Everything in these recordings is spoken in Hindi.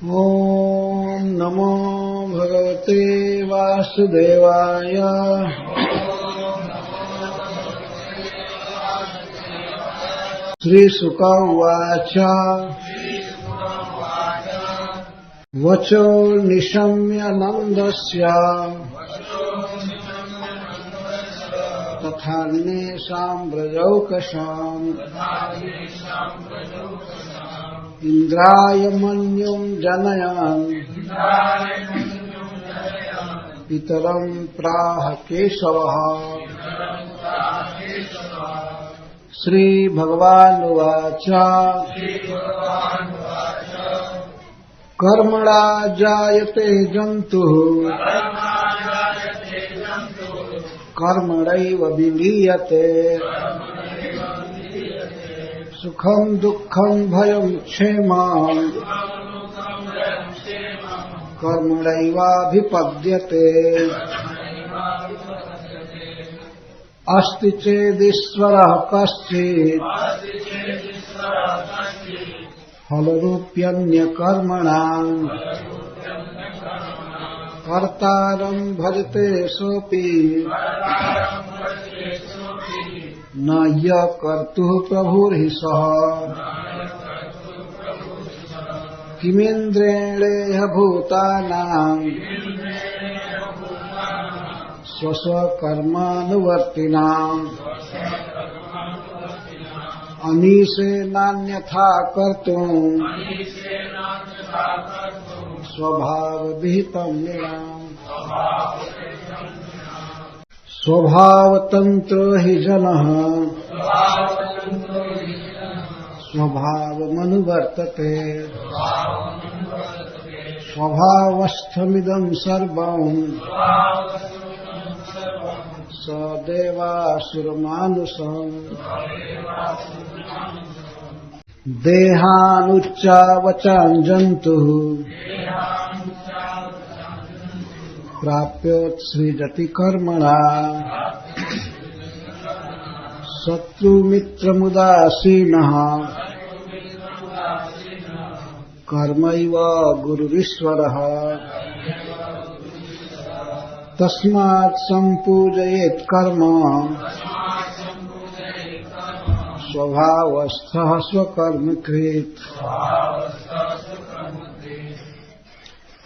ओम नमो भगवते वासुदेवाय। श्रीशुक उवाच। वचो निशम्य नन्दस्य तथान्येषां व्रजौकसाम् इन्द्राय मन्युं जनयन् पितरं प्राह केशवः। श्रीभगवानुवाच। कर्मणा जायते जन्तुः कर्मणैव विलीयते। सुखं दुःखं भयं क्षेमं कर्मणैवाभिपद्यते। अस्ति चेदीश्वरः कश्चित् फलरूप्यन्यकर्मणां कर्तारं भजते सोऽपि न यः कर्तुः प्रभुर्हि सः। किमिन्द्रेणेह भूतानां स्वस्वकर्मानुवर्तिनाम् अनीशेनान्यथा कर्तुम् स्वभावविहितं नृणाम्। स्वभावतन्त्रो हि जनः स्वभावमनुवर्तते। स्वभावस्थमिदं सर्वं सदेवासुरमानुषम्। देहानुच्चावचां जन्तुः प्राप्योत्सृजति कर्मणा शत्रुमित्रमुदासीनः कर्मैव गुरुरीश्वरः। तस्मात् सम्पूजयेत् कर्म स्वभावस्थः स्वकर्मकृत्।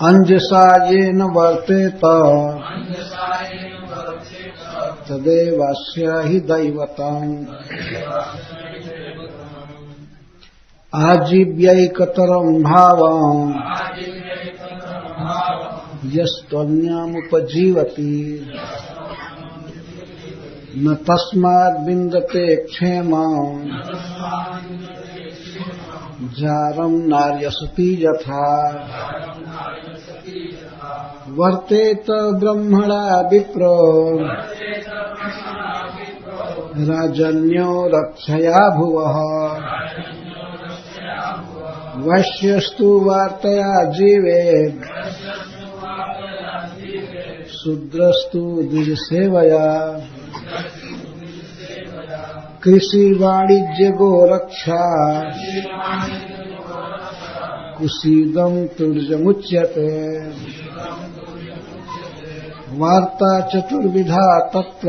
अंजसा येन वर्तेत तदेवास्य हि दैवतम्। आजीव्यैकतरं भावं यस्त्वन्यमुपजीवति न तस्माद् विन्दते क्षेमं जारं नार्यसति यथा। वर्तेत ब्रह्मणा विप्रो राजन्यो रक्षया भुवः। वैश्यस्तु वार्तया जीवेत् शूद्रस्तु द्विजसेवया। कृषि वाणिज्य गोरक्षा कुशीदं तुर्जमुच्यते। वार्ता चतुर्विधा तत्र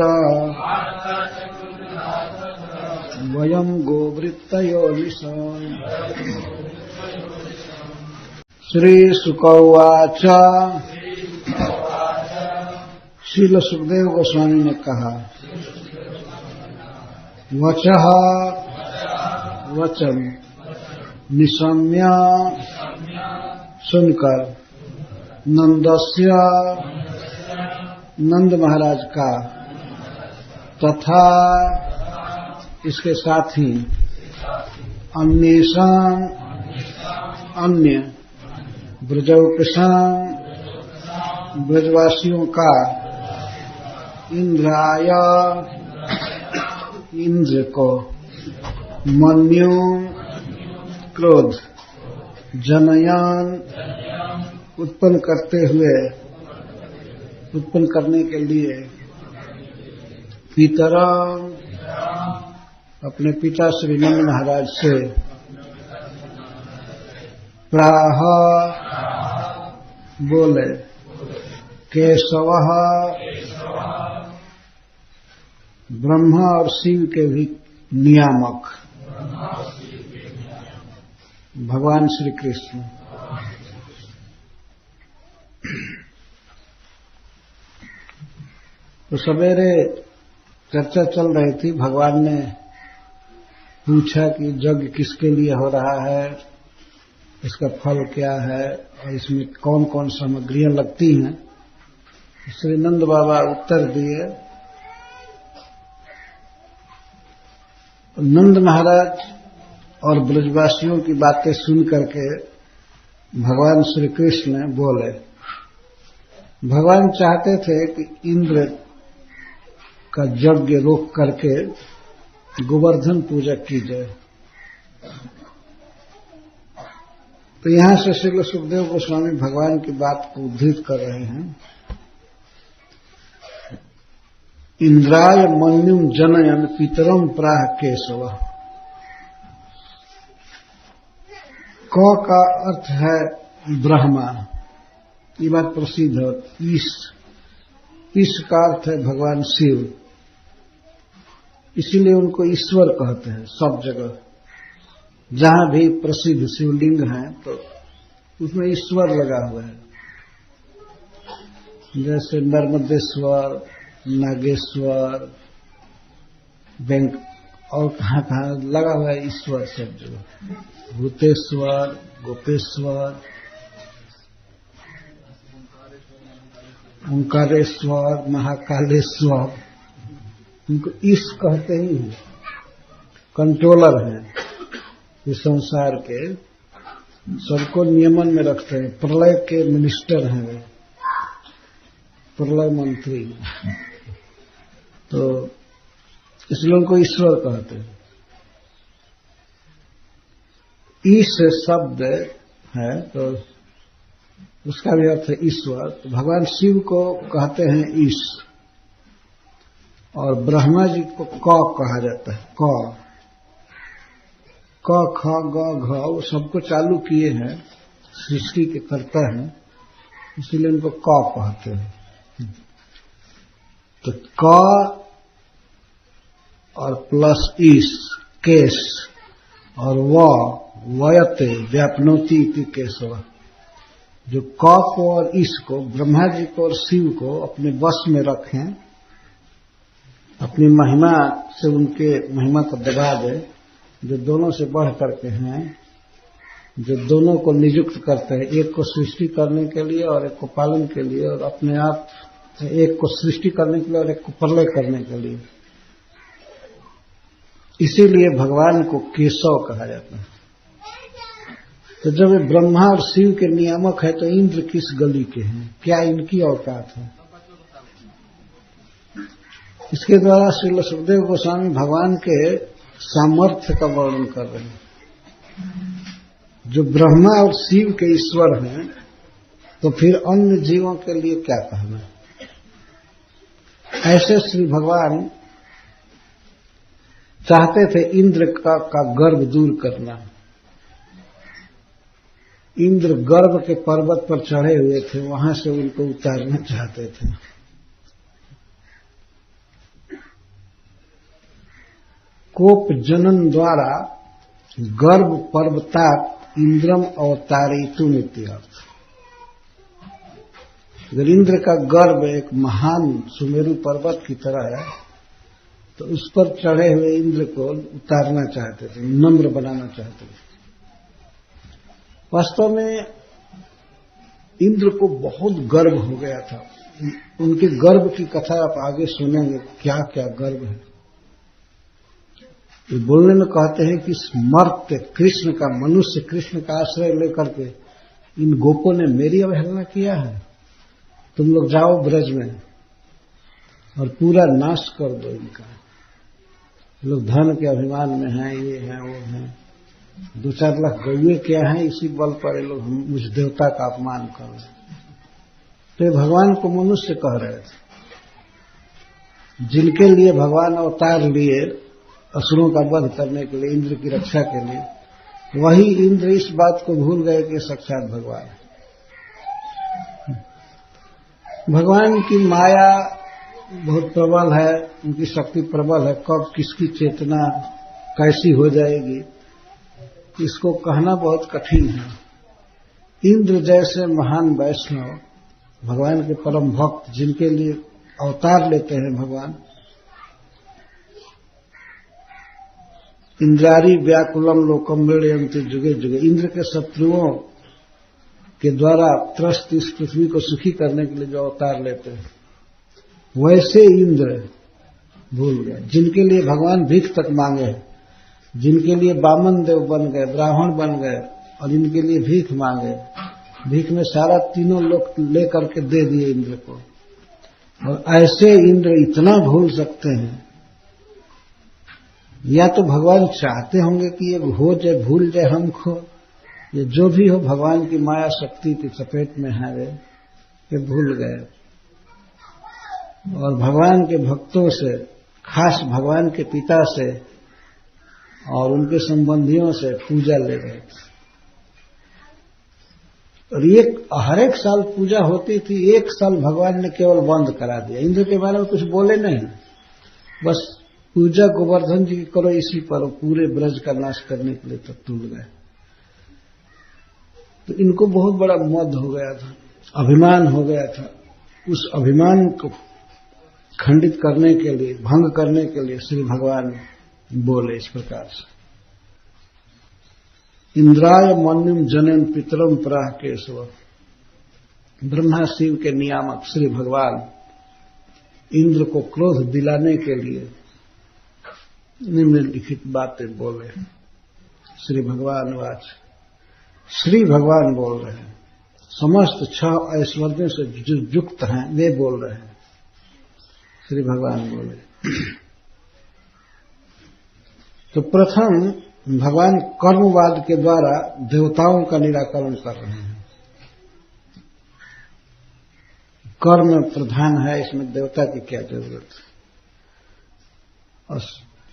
वयं गोवृत्तयो निशम्। श्रीशुक उवाच। श्रील सुखदेव गोस्वामी ने कहा, वचः वचन निशम्य सुनकर नंदस्य नंद महाराज का तथा इसके साथी अन्येषां अन्य ब्रजौकसां ब्रजवासियों का इंद्राय इंद्र को मन्यु क्रोध जनयान उत्पन्न करने के लिए पितरं अपने पिता श्री नंद महाराज से प्राह बोले, केशवः ब्रह्मा और शिव के भी नियामक भगवान श्री कृष्ण। तो सवेरे चर्चा चल रही थी, भगवान ने पूछा कि यज्ञ किसके लिए हो रहा है, इसका फल क्या है और इसमें कौन कौन सामग्रियां लगती हैं। श्री नंद बाबा उत्तर दिए। नंद महाराज और ब्रजवासियों की बातें सुन करके भगवान श्री कृष्ण बोले, भगवान चाहते थे कि इंद्र का यज्ञ रोक करके गोवर्धन पूजा की जाए। तो यहां से श्री सुखदेव गोस्वामी भगवान की बात को उद्धृत कर रहे हैं। इंद्राय मन्युम जनयन पितरम प्राह केशव। क का अर्थ है ब्रह्मा, ये बात प्रसिद्ध है। ईश का अर्थ है भगवान शिव, इसीलिए उनको ईश्वर कहते हैं। सब जगह जहां भी प्रसिद्ध शिवलिंग है तो उसमें ईश्वर लगा हुआ है, जैसे नर्मदेश्वर, नागेश्वर, बैंक और कहाँ लगा हुआ है ईश्वर सब जगह। भूतेश्वर, गोपेश्वर, ओंकारेश्वर, महाकालेश्वर, उनको ईश कहते ही हैं। कंट्रोलर हैं इस संसार के, सबको नियमन में रखते हैं। प्रलय के मिनिस्टर हैं वे, प्रलय मंत्री। तो इसलिए उनको ईश्वर कहते हैं। ईश शब्द है तो उसका भी अर्थ है ईश्वर। तो भगवान शिव को कहते हैं ईश, और ब्रह्मा जी को क कहा जाता है। क ख ग घ वो सबको चालू किए हैं, सृष्टि के कर्ता हैं, इसीलिए उनको क कहते हैं। तो क और प्लस ईश केश और वयते व्यापनोति इति केशव। जो क को और ईश को, ब्रह्मा जी को और शिव को अपने वश में रखें, अपनी महिमा से उनके महिमा को दबा दे, जो दोनों से बढ़ करके हैं, जो दोनों को नियुक्त करते हैं, एक को सृष्टि करने के लिए और एक को पालन के लिए, और अपने आप एक को सृष्टि करने के लिए और एक को प्रलय करने के लिए। इसीलिए भगवान को केशव कहा जाता है। तो जब ये ब्रह्मा और शिव के नियामक है, तो इंद्र किस गली के हैं, क्या इनकी औकात है? इसके द्वारा श्री सुखदेव गोस्वामी भगवान के सामर्थ्य का वर्णन कर रहे हैं। जो ब्रह्मा और शिव के ईश्वर हैं, तो फिर अन्य जीवों के लिए क्या कहना। ऐसे श्री भगवान चाहते थे इंद्र का गर्व दूर करना। इंद्र गर्व के पर्वत पर चढ़े हुए थे, वहां से उनको उतारना चाहते थे। कोप जनन द्वारा गर्व पर्वतात् इंद्रम अवतारितुम इत्यर्थ। अगर इंद्र का गर्व एक महान सुमेरु पर्वत की तरह है, तो उस पर चढ़े हुए इंद्र को उतारना चाहते थे, नम्र बनाना चाहते थे। वास्तव में इंद्र को बहुत गर्व हो गया था। उनके गर्व की कथा आप आगे सुनेंगे, क्या क्या गर्व है। ये बोलने में कहते हैं कि स्मर्त कृष्ण का, मनुष्य कृष्ण का आश्रय लेकर के इन गोपों ने मेरी अवहेलना किया है। तुम लोग जाओ ब्रज में और पूरा नाश कर दो इनका। लोग धन के अभिमान में हैं, ये हैं वो हैं, 2-4 लाख गौए क्या हैं, इसी बल पर ये लोग मुझ देवता का अपमान कर रहे हैं। तो ये भगवान को मनुष्य कह रहे थे, जिनके लिए भगवान अवतार लिए असुरों का वध करने के लिए, इंद्र की रक्षा के लिए। वही इंद्र इस बात को भूल गए कि साक्षात भगवान है। भगवान की माया बहुत प्रबल है, उनकी शक्ति प्रबल है। कब किसकी चेतना कैसी हो जाएगी इसको कहना बहुत कठिन है। इंद्र जैसे महान वैष्णव, भगवान के परम भक्त, जिनके लिए अवतार लेते हैं भगवान, इंद्रारी व्याकुलम लोकम मृणयन्ति जुगे जुगे, इंद्र के शत्रुओं के द्वारा त्रस्त इस पृथ्वी को सुखी करने के लिए जो अवतार लेते हैं, वैसे इंद्र भूल गए, जिनके लिए भगवान भीख तक मांगे, जिनके लिए वामन देव बन गए, ब्राह्मण बन गए, और इनके लिए भीख मांगे, भीख में सारा तीनों लोग लेकर के दे दिए इंद्र को। और ऐसे इंद्र इतना भूल सकते हैं, या तो भगवान चाहते होंगे कि ये हो जाए, भूल जाए हमको, ये जो भी हो भगवान की माया शक्ति की चपेट में है वे भूल गए और भगवान के भक्तों से, खास भगवान के पिता से और उनके संबंधियों से पूजा ले रहे थे। और हर एक साल पूजा होती थी, एक साल भगवान ने केवल बंद करा दिया। इंद्र के बारे में कुछ बोले नहीं, बस पूजा गोवर्धन जी की करो, इसी पर पूरे ब्रज का नाश करने के लिए तब तुल गए। तो इनको बहुत बड़ा मद हो गया था, अभिमान हो गया था। उस अभिमान को खंडित करने के लिए, भंग करने के लिए श्री भगवान बोले इस प्रकार से, इंद्राय मन्युम जनन पितरम प्राह केशव। ब्रह्मा शिव के नियामक श्री भगवान इंद्र को क्रोध दिलाने के लिए निम्नलिखित बातें बोले। श्री भगवान वाच, श्री भगवान बोल रहे हैं, समस्त 6 ऐश्वर्यों से जो युक्त हैं वे बोल रहे हैं। श्री भगवान बोले। तो प्रथम भगवान कर्मवाद के द्वारा देवताओं का निराकरण कर रहे हैं। कर्म प्रधान है, इसमें देवता की क्या जरूरत है। और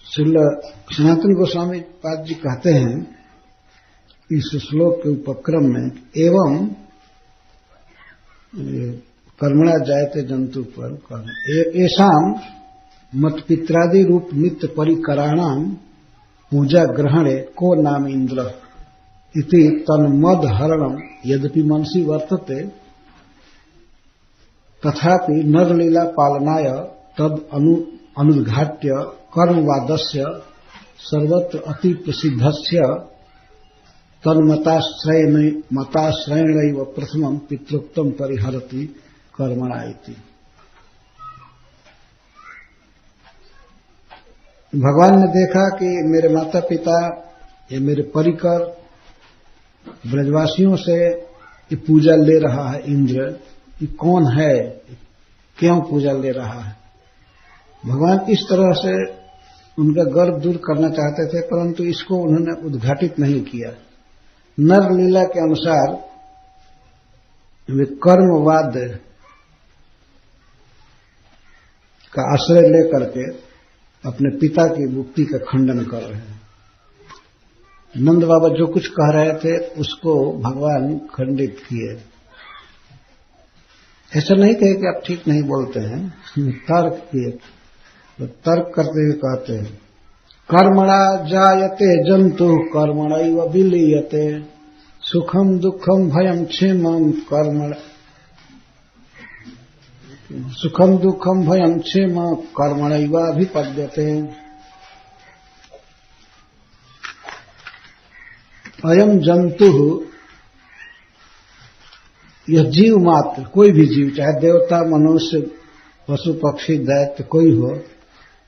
श्रील सनातन गोस्वामी पाद जी कहते हैं इस श्लोक के उपक्रम में, एवं कर्मणा जायते जंतु पर ऐसाम मत पित्रादि रूप नित्य परिकराणाम पूजा ग्रहणे को नाम इंद्र इति तन्मद हरणम यद्यपि मनसी वर्तते तथापि नरलीला पालनाय तद अनुद्घाट्य कर्मवादस्य सर्वत्र अति प्रसिद्धस्य तन्मताश्रयणैव प्रथमं पितृक्तं परिहरति कर्मणा इति। भगवान ने देखा कि मेरे माता पिता, ये मेरे परिकर ब्रजवासियों से ये पूजा ले रहा है इंद्र, ये कौन है, क्यों पूजा ले रहा है। भगवान इस तरह से उनका गर्व दूर करना चाहते थे, परंतु इसको उन्होंने उद्घाटित नहीं किया। नर लीला के अनुसार वे कर्मवाद का आश्रय लेकर के अपने पिता की मुक्ति का खंडन कर रहे हैं। नंद बाबा जो कुछ कह रहे थे उसको भगवान खंडित किए। ऐसा नहीं कहे कि आप ठीक नहीं बोलते हैं, तर्क किए, तो तर्क करते हुए कहते हैं, कर्मणा जायते जंतु कर्मणैव विलीयते सुखम दुखम भयम क्षेमम सुखम दुखम भयम क्षेम कर्मणैवाभिपद्यते। अयम जंतु, यह जीव मात्र, कोई भी जीव, चाहे देवता, मनुष्य, पशु पक्षी, दैत्य, कोई हो,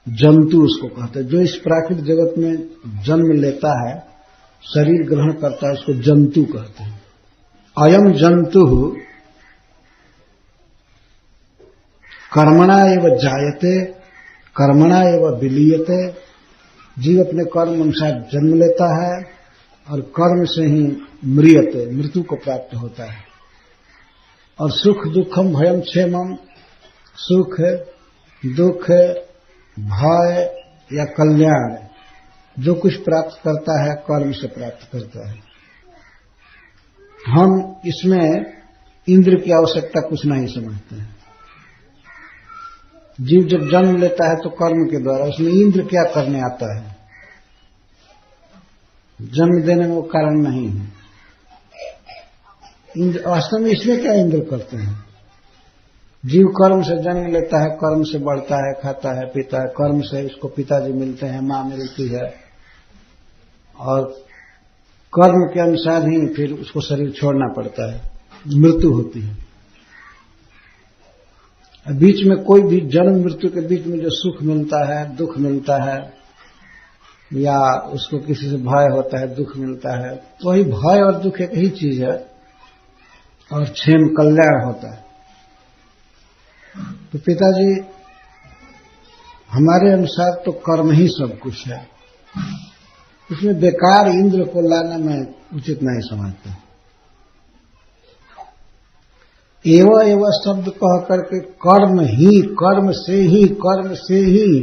जंतु उसको कहते हैं। जो इस प्राकृतिक जगत में जन्म लेता है, शरीर ग्रहण करता है, उसको जंतु कहते हैं। अयम जंतु कर्मणा एव जायते कर्मणा एव विलीयते। जीव अपने कर्म अनुसार जन्म लेता है और कर्म से ही म्रियते, मृत्यु को प्राप्त होता है। और सुख दुखम भयम क्षेमम, सुख दुख भय या कल्याण जो कुछ प्राप्त करता है कर्म से प्राप्त करता है। हम इसमें इंद्र की आवश्यकता कुछ नहीं समझते हैं। जीव जब जन्म लेता है तो कर्म के द्वारा, उसमें इंद्र क्या करने आता है? जन्म देने में वो कारण नहीं है। इंद्र वास्तव में इसमें क्या इंद्र करते हैं? जीव कर्म से जन्म लेता है, कर्म से बढ़ता है, खाता है, पीता है, कर्म से उसको पिताजी मिलते हैं, माँ मिलती है, और कर्म के अनुसार ही फिर उसको शरीर छोड़ना पड़ता है, मृत्यु होती है। बीच में कोई भी जन्म मृत्यु के बीच में जो सुख मिलता है, दुख मिलता है, या उसको किसी से भय होता है, दुख मिलता है, वही भय और दुख एक ही चीज है, और क्षेम कल्याण होता है। तो पिताजी हमारे अनुसार तो कर्म ही सब कुछ है, इसमें बेकार इंद्र को लाना मैं उचित नहीं समझता। एवं एवं शब्द कह करके कर्म ही, कर्म से ही,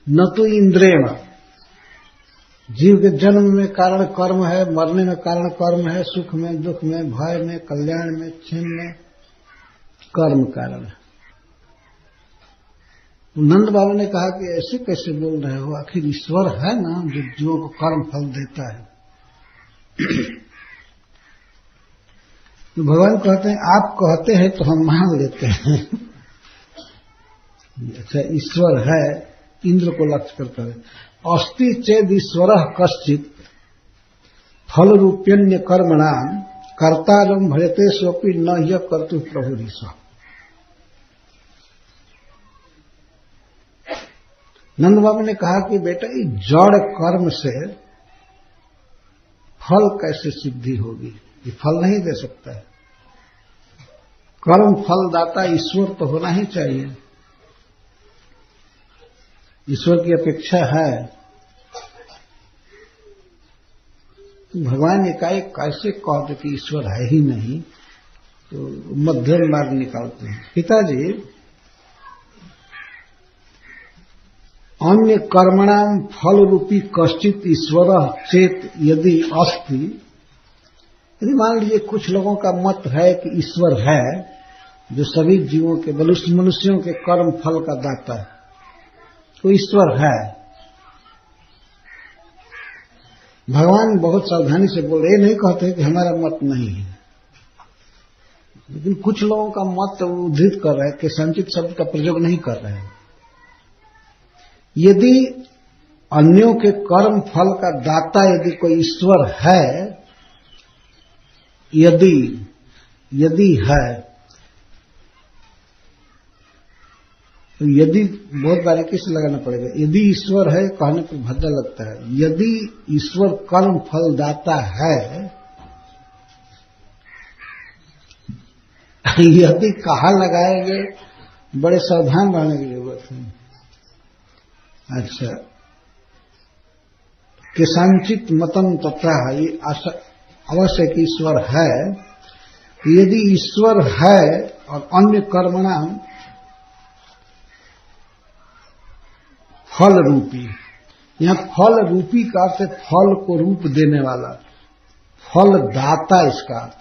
न तो इंद्रेण। जीव के जन्म में कारण कर्म है, मरने में कारण कर्म है, सुख में, दुख में, भय में, कल्याण में, क्षेम में कर्म कारण है। नंद बाबा ने कहा कि ऐसे कैसे बोल रहे हो, आखिर ईश्वर है ना जो जीवों को कर्म फल देता है। तो भगवान कहते हैं आप कहते हैं तो हम मान लेते हैं। अच्छा, ईश्वर है, इंद्र को लक्ष्य करता है। अस्ति चेद ईश्वर कश्चित फल रूप्यन्य कर्मणाम कर्तारम भजते सोपि न यह कर्तु प्रभु ईश्वर। नंद बाबा ने कहा कि बेटा ये जड़ कर्म से फल कैसे सिद्धि होगी, ये फल नहीं दे सकता है। कर्म फलदाता ईश्वर तो होना ही चाहिए, ईश्वर की अपेक्षा है। भगवान एकाएक कैसे कहते कि ईश्वर है ही नहीं, तो मध्यम मार्ग निकालते हैं। पिताजी अन्य कर्मणाम फल रूपी कश्चित ईश्वर चेत यदि अस्ति, यदि मान लीजिए कुछ लोगों का मत है कि ईश्वर है जो सभी जीवों के, मनुष्यों के कर्म फल का दाता है, तो ईश्वर है। भगवान बहुत सावधानी से बोल रहे, ये नहीं कहते कि हमारा मत नहीं है, लेकिन कुछ लोगों का मत उद्धृत कर रहे हैं कि संचित शब्द का प्रयोग नहीं कर रहे हैं। यदि अन्यों के कर्म फल का दाता यदि कोई ईश्वर है, यदि है, तो यदि बहुत बारीकी से लगाना पड़ेगा। यदि ईश्वर है कहने पर भद्दा लगता है। यदि ईश्वर कर्म फल दाता है, यदि कहाँ लगाएंगे, बड़े सावधान रहने की जरूरत है। अच्छा, केशांचित मतम तथा, ये अवश्य कि ईश्वर है। यदि ईश्वर है और अन्य कर्मणा फल रूपी, यहां फल रूपी का अर्थ फल को रूप देने वाला, फल दाता इसका अर्थ।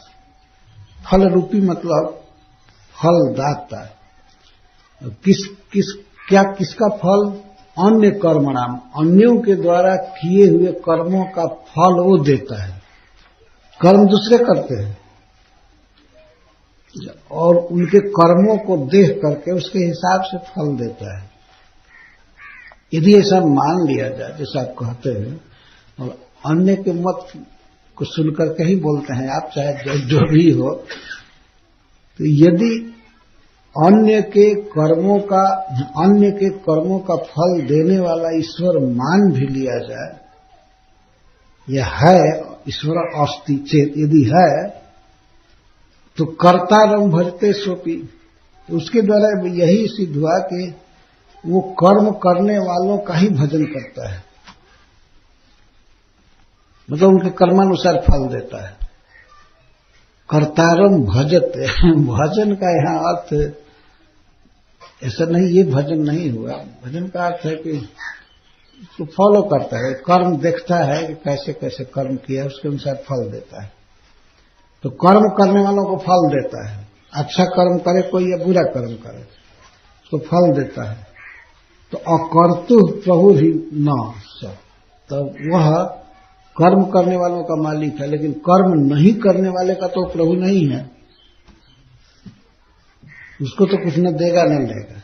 फल रूपी मतलब फल दाता। किसका फल? अन्य कर्मणाम, अन्यों के द्वारा किए हुए कर्मों का फल वो देता है। कर्म दूसरे करते हैं और उनके कर्मों को देख करके उसके हिसाब से फल देता है। यदि ऐसा मान लिया जाए जैसा आप कहते हैं, और अन्य के मत को सुनकर के ही बोलते हैं आप, चाहे जो भी हो, तो यदि अन्य के कर्मों का फल देने वाला ईश्वर मान भी लिया जाए, यह है ईश्वर अस्ति चेत, यदि है तो कर्तारम भजते सोपी, तो उसके द्वारा यही सिद्ध हुआ कि वो कर्म करने वालों का ही भजन करता है, मतलब उनके कर्मानुसार फल देता है। कर्तारम भजते, भजन का यहाँ अर्थ ऐसा नहीं, ये भजन नहीं हुआ। भजन का अर्थ है कि उसको फॉलो करता है, कर्म देखता है कि कैसे कैसे कर्म किया, उसके अनुसार फल देता है। तो कर्म करने वालों को फल देता है, अच्छा कर्म करे कोई या बुरा कर्म करे उसको फल देता है। तो अकर्तु प्रभु ही न सब, तो वह कर्म करने वालों का मालिक है, लेकिन कर्म नहीं करने वाले का तो प्रभु नहीं है, उसको तो कुछ न देगा न लेगा।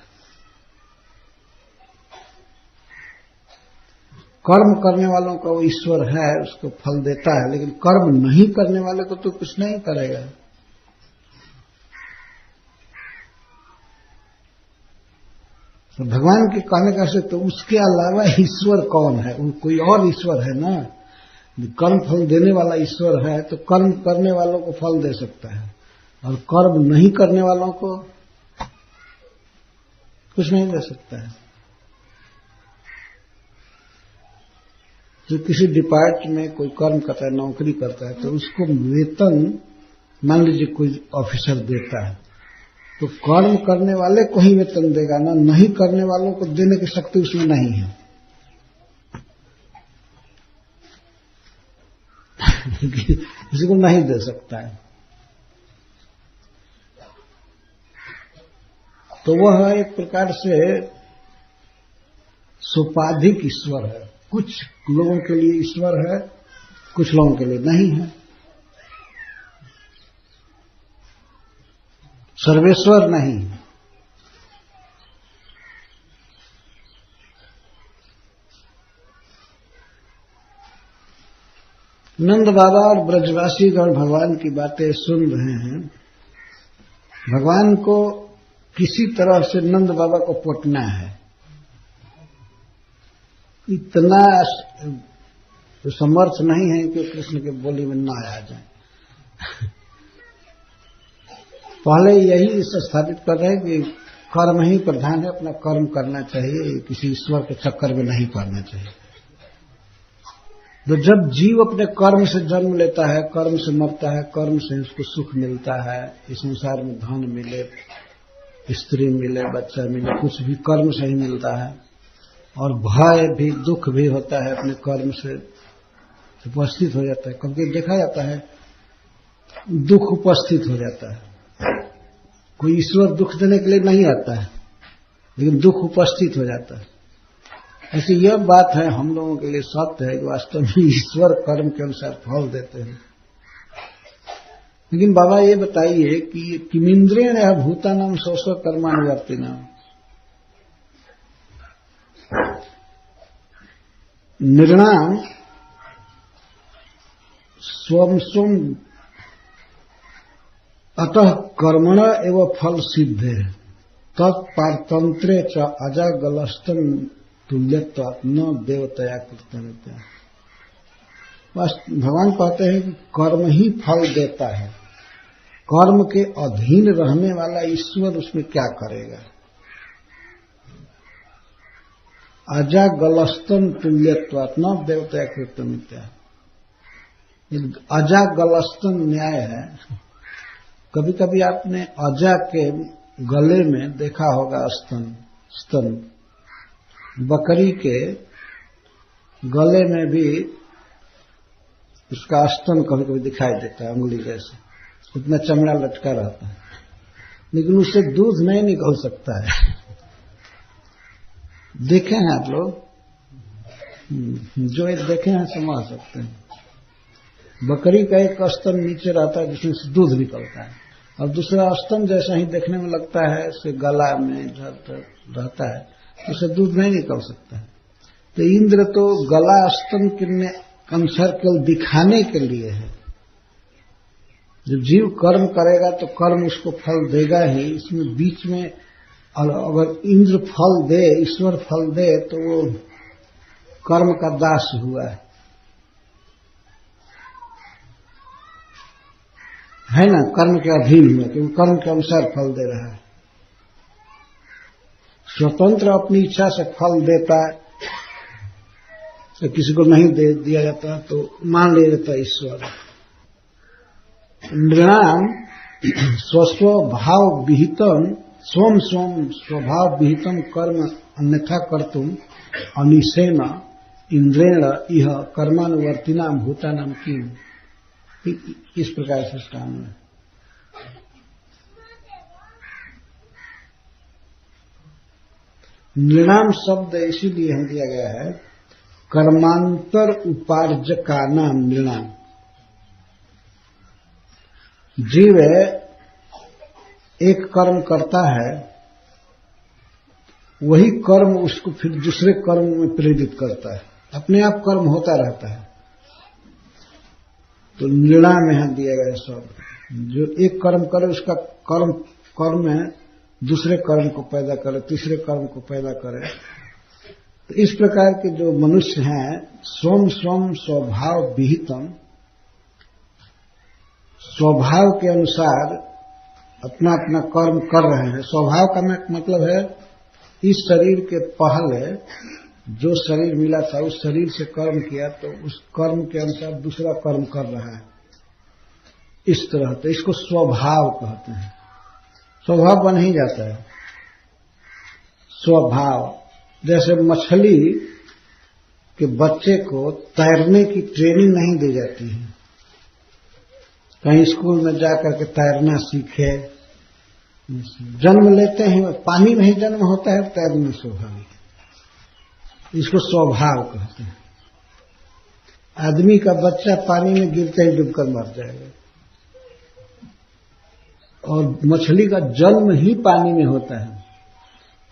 कर्म करने वालों का वो ईश्वर है, उसको फल देता है, लेकिन कर्म नहीं करने वाले को तो कुछ नहीं करेगा। तो भगवान के कहने का से तो उसके अलावा ईश्वर कौन है? कोई और ईश्वर है ना। कर्म फल देने वाला ईश्वर है तो कर्म करने वालों को फल दे सकता है, और कर्म नहीं करने वालों को कुछ नहीं दे सकता है। जो किसी डिपार्टमेंट में कोई कर्म करता है, नौकरी करता है, तो उसको वेतन मान लीजिए कोई ऑफिसर देता है, तो कर्म करने वाले को ही वेतन देगा ना, नहीं करने वालों को देने की शक्ति उसमें नहीं है। किसी को नहीं दे सकता है। तो वह एक प्रकार से सोपाधिक ईश्वर है। कुछ लोगों के लिए ईश्वर है, कुछ लोगों के लिए नहीं है। सर्वेश्वर नहीं है। नंद बाबा और ब्रजवासीगण भगवान की बातें सुन रहे हैं। भगवान को किसी तरह से नंद बाबा को पटना है, इतना समर्थ नहीं है कि कृष्ण के बोली में ना आ जाए। पहले यही स्थापित कर रहे हैं कि कर्म ही प्रधान है, अपना कर्म करना चाहिए, किसी ईश्वर के चक्कर में नहीं पड़ना चाहिए। तो जब जीव अपने कर्म से जन्म लेता है, कर्म से मरता है, कर्म से उसको सुख मिलता है, इस संसार में धन मिले, स्त्री मिले, बच्चा मिले, कुछ भी कर्म से ही मिलता है। और भय भी, दुख भी होता है अपने कर्म से उपस्थित हो जाता है। क्योंकि देखा जाता है दुख उपस्थित हो जाता है। कोई ईश्वर दुख देने के लिए नहीं आता है, लेकिन दुख उपस्थित हो जाता है। ऐसी यह बात है, हम लोगों के लिए सत्य है कि वास्तव में ईश्वर कर्म के अनुसार फल देते हैं। लेकिन बाबा ये बताइए कि किमिंद्रेण भूतानाम स्व कर्मानुवर्तिनाम, निर्णाम स्वम स्वम अतः कर्मण एवं फल सिद्धे तत्पारतंत्रे च अजागलस्तन तुल्यत्वात् न देवतया कृतज्ञता। भगवान कहते हैं कि कर्म ही फल देता है, कर्म के अधीन रहने वाला ईश्वर उसमें क्या करेगा। अजागलस्तन तुल्यत्वात् न देवतया कृतज्ञता। अजागलस्तन न्याय है। कभी कभी आपने अजा के गले में देखा होगा स्तन, बकरी के गले में भी उसका स्तन कभी कभी दिखाई देता है, अंगुली जैसे, उतना चमड़ा लटका रहता है, लेकिन उससे दूध नहीं निकल सकता है। देखे हैं आप लोग? जो एक देखे हैं समझ सकते हैं। बकरी का एक स्तन नीचे रहता है जिसमें से दूध निकलता है, और दूसरा स्तन जैसा ही देखने में लगता है, से गला में रहता है, उसे दूध नहीं निकल सकता है। तो इंद्र तो गला स्तन के अनुसार केवल दिखाने के लिए है। जब जीव कर्म करेगा तो कर्म उसको फल देगा ही। इसमें बीच में अगर इंद्र फल दे, ईश्वर फल दे, तो वो कर्म का दास हुआ है ना, कर्म के अधीन हुआ, क्योंकि कर्म के अनुसार फल दे रहा है। स्वतंत्र अपनी इच्छा से फल देता है, तो किसी को नहीं दे दिया जाता तो मान लिया जाता है ईश्वर। नृणाम स्वस्व भाव विहितम स्वम स्वम स्वभाव विहितम कर्म अन्यथा कर्तुम अनिशेन इंद्रेण इह कर्मानुवर्तिनाम भूतानाम किम। इस प्रकार से स्थान है। नृणाम शब्द इसीलिए हम दिया गया है, कर्मांतर उपार्जका नाम नृणाम। जीव एक कर्म करता है, वही कर्म उसको फिर दूसरे कर्म में प्रेरित करता है, अपने आप कर्म होता रहता है। तो नृणाम में यहां दिया गया शब्द, जो एक कर्म करे उसका कर्म में दूसरे कर्म को पैदा करे, तीसरे कर्म को पैदा करे। तो इस प्रकार के जो मनुष्य हैं, स्वम स्वम स्वभाव विहितम, स्वभाव के अनुसार अपना अपना कर्म कर रहे हैं। स्वभाव का मतलब है इस शरीर के पहले जो शरीर मिला था उस शरीर से कर्म किया, तो उस कर्म के अनुसार दूसरा कर्म कर रहा है, इस तरह। तो इसको स्वभाव कहते हैं। स्वभाव बन ही जाता है स्वभाव। जैसे मछली के बच्चे को तैरने की ट्रेनिंग नहीं दी जाती है, कहीं स्कूल में जाकर के तैरना सीखे, जन्म लेते हैं पानी में ही जन्म होता है, तैरना स्वाभाविक, इसको स्वभाव कहते हैं। आदमी का बच्चा पानी में गिरते ही डूबकर मर जाएगा, और मछली का जन्म ही पानी में होता है,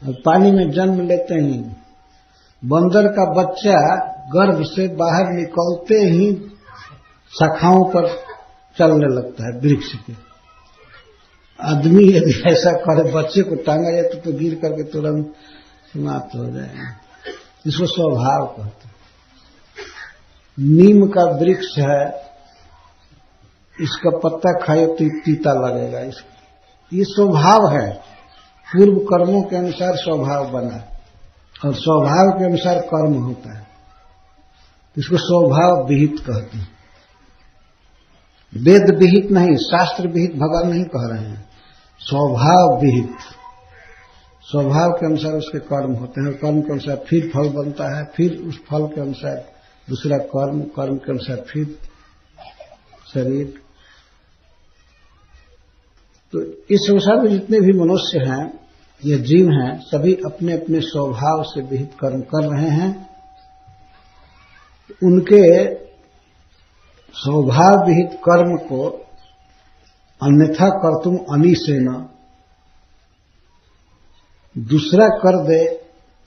और पानी में जन्म लेते ही बंदर का बच्चा गर्भ से बाहर निकलते ही शाखाओं पर चलने लगता है वृक्ष के। आदमी यदि ऐसा करे, बच्चे को टांगा जाए तो गिर करके तुरंत समाप्त हो जाएगा। इसको स्वभाव कहते हैं। नीम का वृक्ष है, इसका पत्ता खाए तो तीता लगेगा, ये स्वभाव है। पूर्व कर्मों के अनुसार स्वभाव बना, और स्वभाव के अनुसार कर्म होता है, इसको स्वभाव विहित कहते हैं। वेद विहित नहीं, शास्त्र विहित भगवान नहीं कह रहे हैं, स्वभाव विहित। स्वभाव के अनुसार उसके कर्म होते हैं, कर्म के अनुसार फिर फल बनता है, फिर उस फल के अनुसार दूसरा कर्म, कर्म के अनुसार फिर शरीर। तो इस संसार में जितने भी मनुष्य हैं, ये जीव हैं, सभी अपने अपने स्वभाव से विहित कर्म कर रहे हैं। उनके स्वभाव विहित कर्म को अन्यथा कर्तुम अनिशेन, दूसरा कर दे,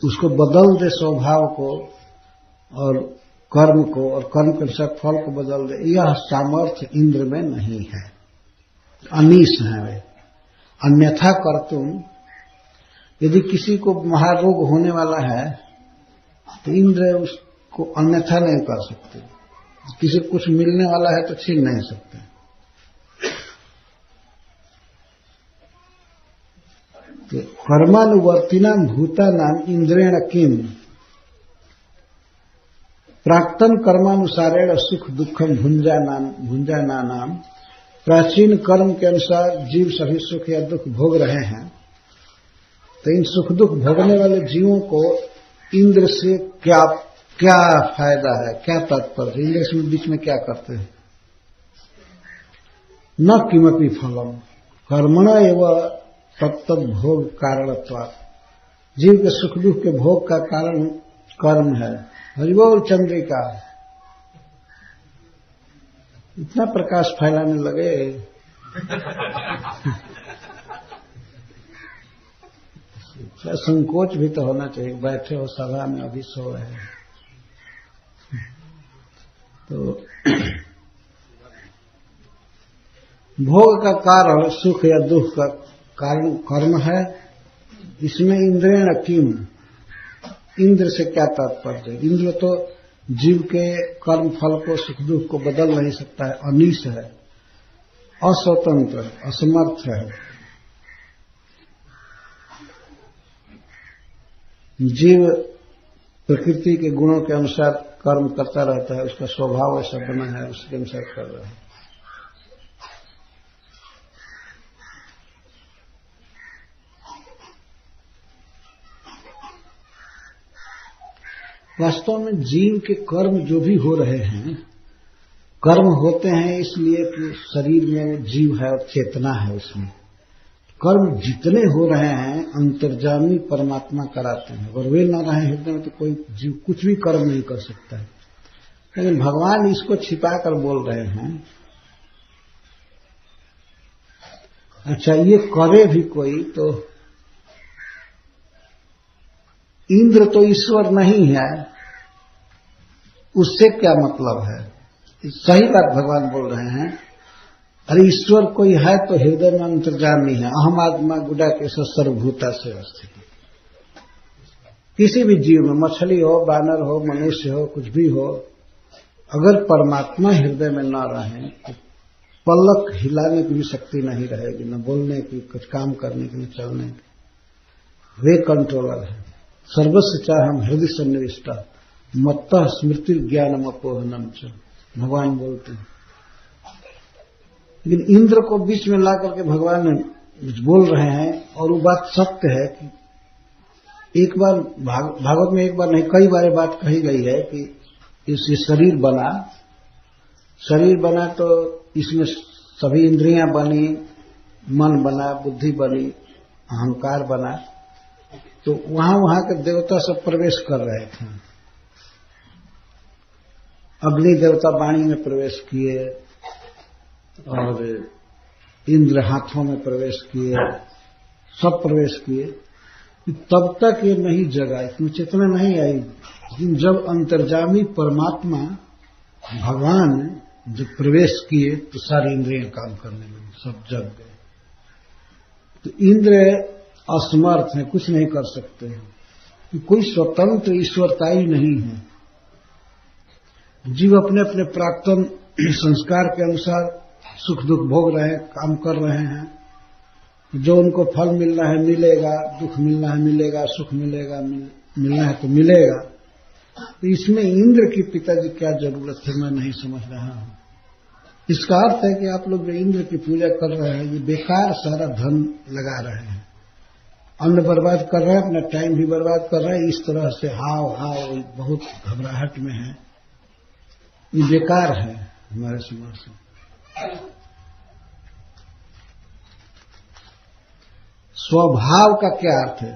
उसको बदल दे स्वभाव को और कर्म को, और कर्म के अनुसार फल को बदल दे, यह सामर्थ्य इंद्र में नहीं है, अनीश है वे। अन्यथा कर्तुम, यदि किसी को महारोग होने वाला है तो इंद्र उसको अन्यथा नहीं कर सकते, किसी को कुछ मिलने वाला है तो छीन नहीं सकते। तो कर्मानुवर्तिनाम भूतानाम इंद्रेण किम, प्राक्तन कर्मानुसारेण सुख दुखम भुंजानानाम, प्राचीन कर्म के अनुसार जीव सभी सुख या दुख भोग रहे हैं। तो इन सुख दुख भोगने वाले जीवों को इंद्र से क्या फायदा है, क्या तात्पर्य? इंद्र से बीच में क्या करते हैं? न किमपि फलम कर्मणा एवं तत्त भोग कारणत्वात्, जीव के सुख दुख के भोग का कारण कर्म है। हरिबोल चंद्रिका, इतना प्रकाश फैलाने लगे। संकोच भी तो होना चाहिए, बैठे हो सभा में, अभी सो रहे हैं। तो भोग का कारण सुख या दुख का कारण कर्म है। इसमें इंद्रेण किम, इंद्र से क्या तात्पर्य? इंद्र तो जीव के कर्म फल को, सुख दुख को बदल नहीं सकता है, अनीश है, अस्वतंत्र, असमर्थ है। जीव प्रकृति के गुणों के अनुसार कर्म करता रहता है, उसका स्वभाव ऐसा बना है, उसके अनुसार कर रहा है। वास्तव में जीव के कर्म जो भी हो रहे हैं, कर्म होते हैं इसलिए कि शरीर में जीव है और चेतना है उसमें। कर्म जितने हो रहे हैं अंतर्जामी परमात्मा कराते हैं। अगर वे न रहे हृदय में तो कोई जीव कुछ भी कर्म नहीं कर सकता है। लेकिन भगवान इसको छिपा कर बोल रहे हैं। अच्छा, ये करे भी कोई तो इंद्र तो ईश्वर नहीं है, उससे क्या मतलब है? सही बात भगवान बोल रहे हैं। अरे ईश्वर कोई है तो हृदय में अंतर्जामी है। अहम आत्मा गुडा के सर्वभूता से स्थित। किसी भी जीव में, मछली हो, बानर हो, मनुष्य हो, कुछ भी हो, अगर परमात्मा हृदय में न रहे तो पलक हिलाने की भी शक्ति नहीं रहेगी, न बोलने की, कुछ काम करने की, न चलने की। वे कंट्रोलर है। सर्वस्व चाहम हृदय सन्निविष्टा मत्तः स्मृति ज्ञानम अपोहनम च, भगवान बोलते हैं। लेकिन इंद्र को बीच में ला करके भगवान बोल रहे हैं। और वो बात सत्य है कि एक बार भागवत में एक बार नहीं कई बार बात कही गई है कि इससे शरीर बना तो इसमें सभी इंद्रियां बनी, मन बना, बुद्धि बनी, अहंकार बना। तो वहां के देवता सब प्रवेश कर रहे थे। अग्नि देवता वाणी में प्रवेश किए और इंद्र हाथों में प्रवेश किए, सब प्रवेश किए। तब तक ये नहीं जगा, इसमें चेतना नहीं आई। लेकिन जब अंतर्जामी परमात्मा भगवान जब प्रवेश किए तो सारी इंद्रियां काम करने लगी, सब जग गए। तो इंद्र असमर्थ है, कुछ नहीं कर सकते हैं। कोई स्वतंत्र ईश्वरता ही नहीं है। जीव अपने अपने प्राक्तन संस्कार के अनुसार सुख दुख भोग रहे हैं, काम कर रहे हैं। जो उनको फल मिलना है मिलेगा, दुख मिलना है मिलेगा, सुख मिलेगा मिलना है तो मिलेगा। तो इसमें इंद्र की पिताजी क्या जरूरत है, मैं नहीं समझ रहा हूं। इसका अर्थ है कि आप लोग जो इंद्र की पूजा कर रहे हैं ये बेकार सारा धन लगा रहे हैं, अन्न बर्बाद कर रहे हैं, अपना टाइम भी बर्बाद कर रहे हैं। इस तरह से हाव बहुत घबराहट में है, ये बेकार है हमारे समाज से। स्वभाव का क्या अर्थ है?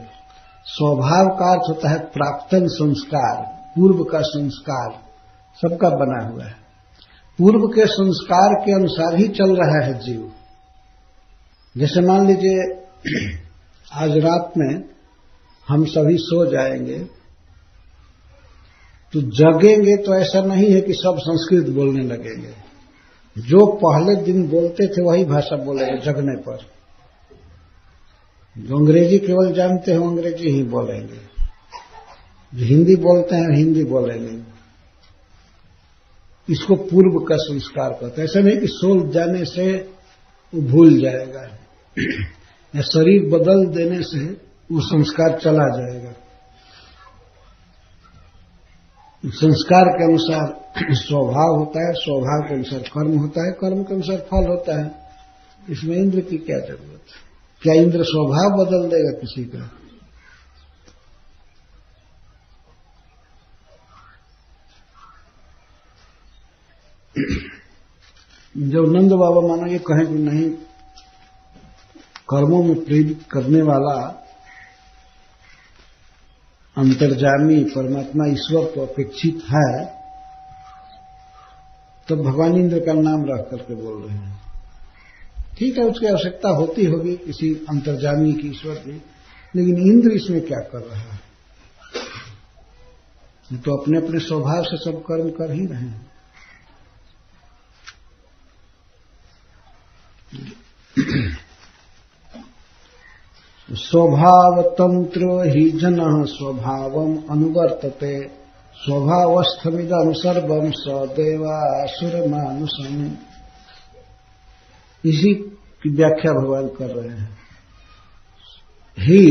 स्वभाव का अर्थ होता है प्राक्तन संस्कार, पूर्व का संस्कार सबका बना हुआ है। पूर्व के संस्कार के अनुसार ही चल रहा है जीव। जैसे मान लीजिए आज रात में हम सभी सो जाएंगे तो जगेंगे तो ऐसा नहीं है कि सब संस्कृत बोलने लगेंगे। जो पहले दिन बोलते थे वही भाषा बोलेंगे जगने पर। जो अंग्रेजी केवल जानते हो अंग्रेजी ही बोलेंगे, जो हिंदी बोलते हैं हिंदी बोलेंगे। इसको पूर्व का संस्कार कहते हैं। ऐसा नहीं कि सो जाने से वो भूल जाएगा या शरीर बदल देने से वो संस्कार चला जाएगा। संस्कार के अनुसार स्वभाव होता है, स्वभाव के अनुसार कर्म होता है, कर्म के अनुसार फल होता है। इसमें इंद्र की क्या जरूरत है? क्या इंद्र स्वभाव बदल देगा किसी का? जब नंद बाबा मानो ये कहें कि नहीं, कर्मों में प्रेरित करने वाला अंतर्जामी परमात्मा ईश्वर को अपेक्षित है, तो भगवान इंद्र का नाम रख करके बोल रहे हैं। ठीक है, उसकी आवश्यकता होती होगी किसी अंतर्जामी की, ईश्वर की, लेकिन इंद्र इसमें क्या कर रहा है? तो अपने अपने स्वभाव से सब कर्म कर ही रहे हैं। स्वभाव तंत्र ही जन स्वभावम अनुवर्तते स्वभावस्थमिदं सर्वम सदेवासुर मानुषम। इसी की व्याख्या भगवान कर रहे हैं। ही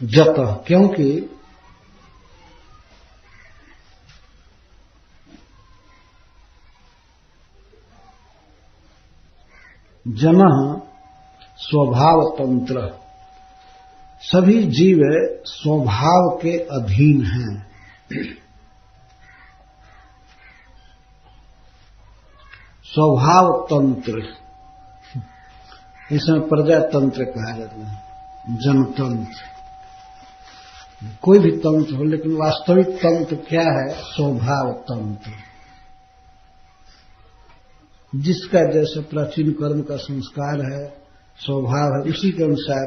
जत, क्योंकि जन स्वभाव तंत्र, सभी जीव स्वभाव के अधीन हैं। स्वभाव तंत्र इसमें प्रजातंत्र कहा जाता है, जनतंत्र। कोई भी तंत्र हो, लेकिन वास्तविक तंत्र क्या है? स्वभाव तंत्र। जिसका जैसे प्राचीन कर्म का संस्कार है, स्वभाव है, उसी के अनुसार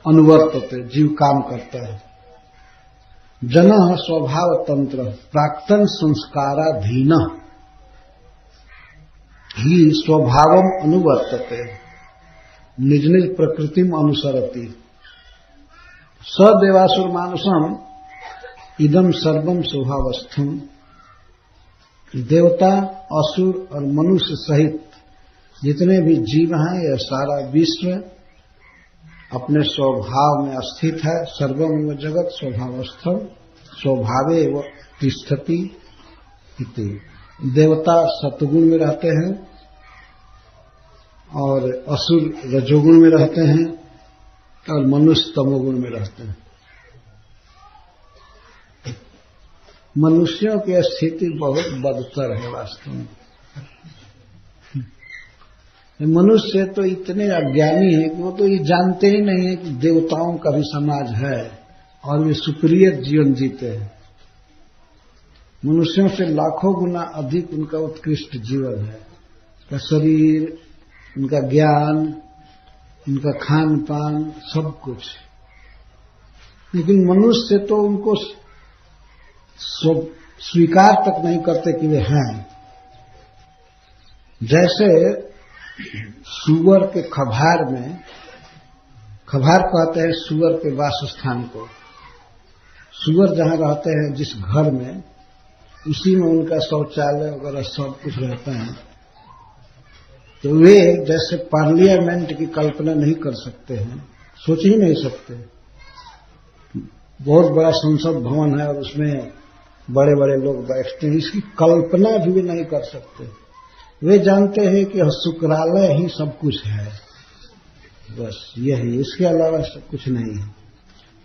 अनुवर्तते, जीव काम करता है। जनः स्वभाव तंत्र प्राक्तन संस्काराधीन ही स्वभावम अनुवर्तते निज निज प्रकृतिम अनुसरति सदेवासुर मानुषम इदम सर्वम स्वभावस्थम। देवता, असुर और मनुष्य सहित जितने भी जीव हैं, यह सारा विश्व अपने स्वभाव में स्थित है। सर्वम व जगत स्वभावस्थम स्वभावे व तिष्ठति इति। देवता सत्वगुण में रहते हैं और असुर रजोगुण में रहते हैं और मनुष्य तमोगुण में रहते हैं। मनुष्यों की स्थिति बहुत बदतर है वास्तव में। मनुष्य तो इतने अज्ञानी हैं कि वो तो ये जानते ही नहीं है कि देवताओं का भी समाज है और वे सुप्रिय जीवन जीते हैं। मनुष्यों से लाखों गुना अधिक उनका उत्कृष्ट जीवन है, उनका शरीर, उनका ज्ञान, उनका खान पान, सब कुछ। लेकिन मनुष्य तो उनको स्वीकार तक नहीं करते कि वे हैं। जैसे सुअर के खभार में, खभार कहते हैं सुअर के वासस्थान को। सुअर जहां रहते हैं जिस घर में, उसी में उनका शौचालय वगैरह सब कुछ रहता है। तो वे जैसे पार्लियामेंट की कल्पना नहीं कर सकते हैं, सोच ही नहीं सकते। बहुत बड़ा संसद भवन है और उसमें बड़े बड़े लोग बैठते हैं, इसकी कल्पना भी नहीं कर सकते। वे जानते हैं कि शुक्रालय ही सब कुछ है, बस यही, इसके अलावा सब कुछ नहीं है।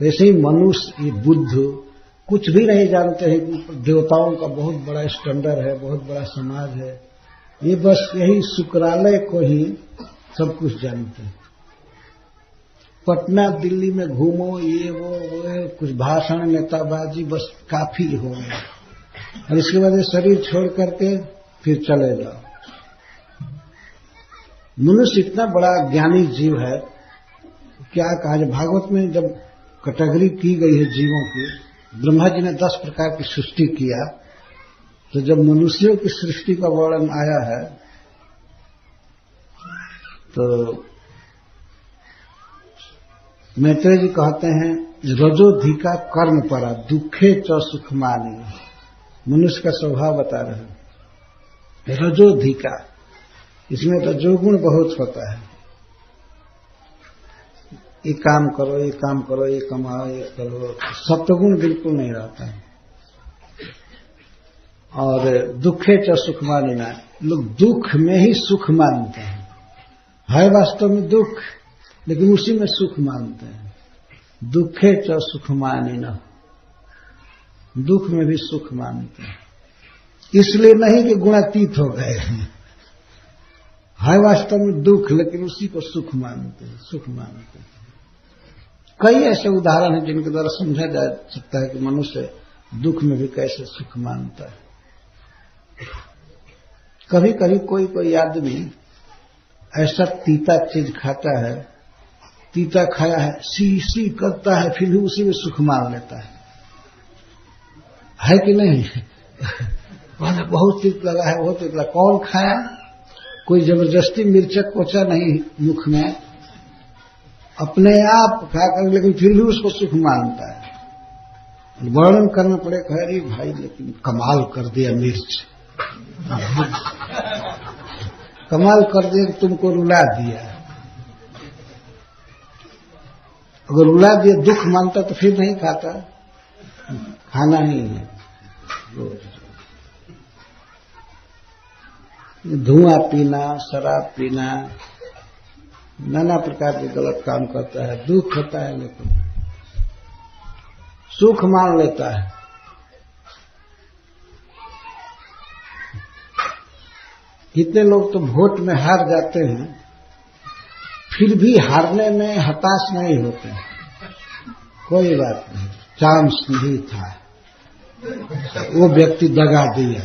वैसे ही मनुष्य, ये बुद्ध कुछ भी नहीं जानते हैं कि देवताओं का बहुत बड़ा स्टैंडर्ड है, बहुत बड़ा समाज है। ये बस यही शुक्रालय को ही सब कुछ जानते हैं। पटना दिल्ली में घूमो, ये वो कुछ भाषण नेताबाजी बस काफी हो गया, और इसके बाद शरीर छोड़ करके फिर चले जाओ। मनुष्य इतना बड़ा ज्ञानी जीव है, क्या कहा जाए। भागवत में जब कैटेगरी की गई है जीवों की, ब्रह्मा जी ने 10 प्रकार की सृष्टि किया, तो जब मनुष्यों की सृष्टि का वर्णन आया है तो मैत्रेय जी कहते हैं, रजोधिका कर्म परा दुखे च सुखमानी। मनुष्य का स्वभाव बता रहे हैं, रजोधिका, इसमें रजोगुण बहुत होता है। ये काम करो, ये काम करो, ये कमाओ, ये करो। सत्वगुण बिल्कुल नहीं रहता है। और दुखे च सुख मानिना, लोग दुख में ही सुख मानते हैं। है वास्तव में दुख, लेकिन उसी में सुख मानते हैं। दुखे च सुख मानिना, दुख में भी सुख मानते हैं। इसलिए नहीं कि गुणातीत हो गए हैं, है वास्तव में दुख, लेकिन उसी को सुख मानते हैं, सुख मानते हैं। कई ऐसे उदाहरण हैं जिनके द्वारा समझा जा सकता है कि मनुष्य दुख में भी कैसे सुख मानता है। कभी कभी कोई कोई आदमी ऐसा तीता चीज खाता है, तीता खाया है, सी सी करता है, फिर भी उसी में सुख मान लेता है कि नहीं? बहुत तीत लगा है, बहुत तीत लगा। कौन खाया? कोई जबरदस्ती मिर्चक कोचा नहीं मुख में, अपने आप खाकर, लेकिन फिर भी उसको सुख मानता है। वर्णन करना पड़े, कह रही भाई लेकिन कमाल कर दिया मिर्च, कमाल कर दिया कि तुमको रुला दिया। अगर रुला दिया दुख मानता तो फिर नहीं खाता, खाना ही है। धुआं पीना, शराब पीना, नाना प्रकार के गलत काम करता है, दुख होता है, लेकिन सुख मान लेता है। कितने लोग तो वोट में हार जाते हैं, फिर भी हारने में हताश नहीं होते, कोई बात नहीं, चांस नहीं था, वो व्यक्ति दगा दिया,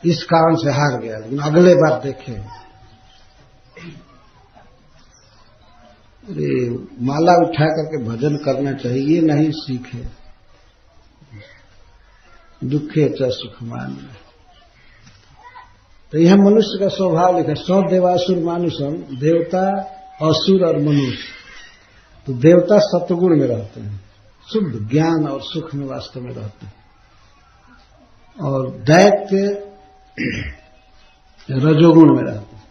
इस कारण से हार गया, लेकिन अगले बार देखें। अरे माला उठा करके भजन करना चाहिए, ये नहीं सीखे। दुखे च सुखमान। तो यह मनुष्य का स्वभाव लिखा, सौ देवासुर मानुषम, देवता असुर और मनुष्य। तो देवता सत्वगुण में रहते हैं, शुद्ध ज्ञान और सुख में वास्तव में रहते हैं, और दैत्य रजोगुण में रहते हैं,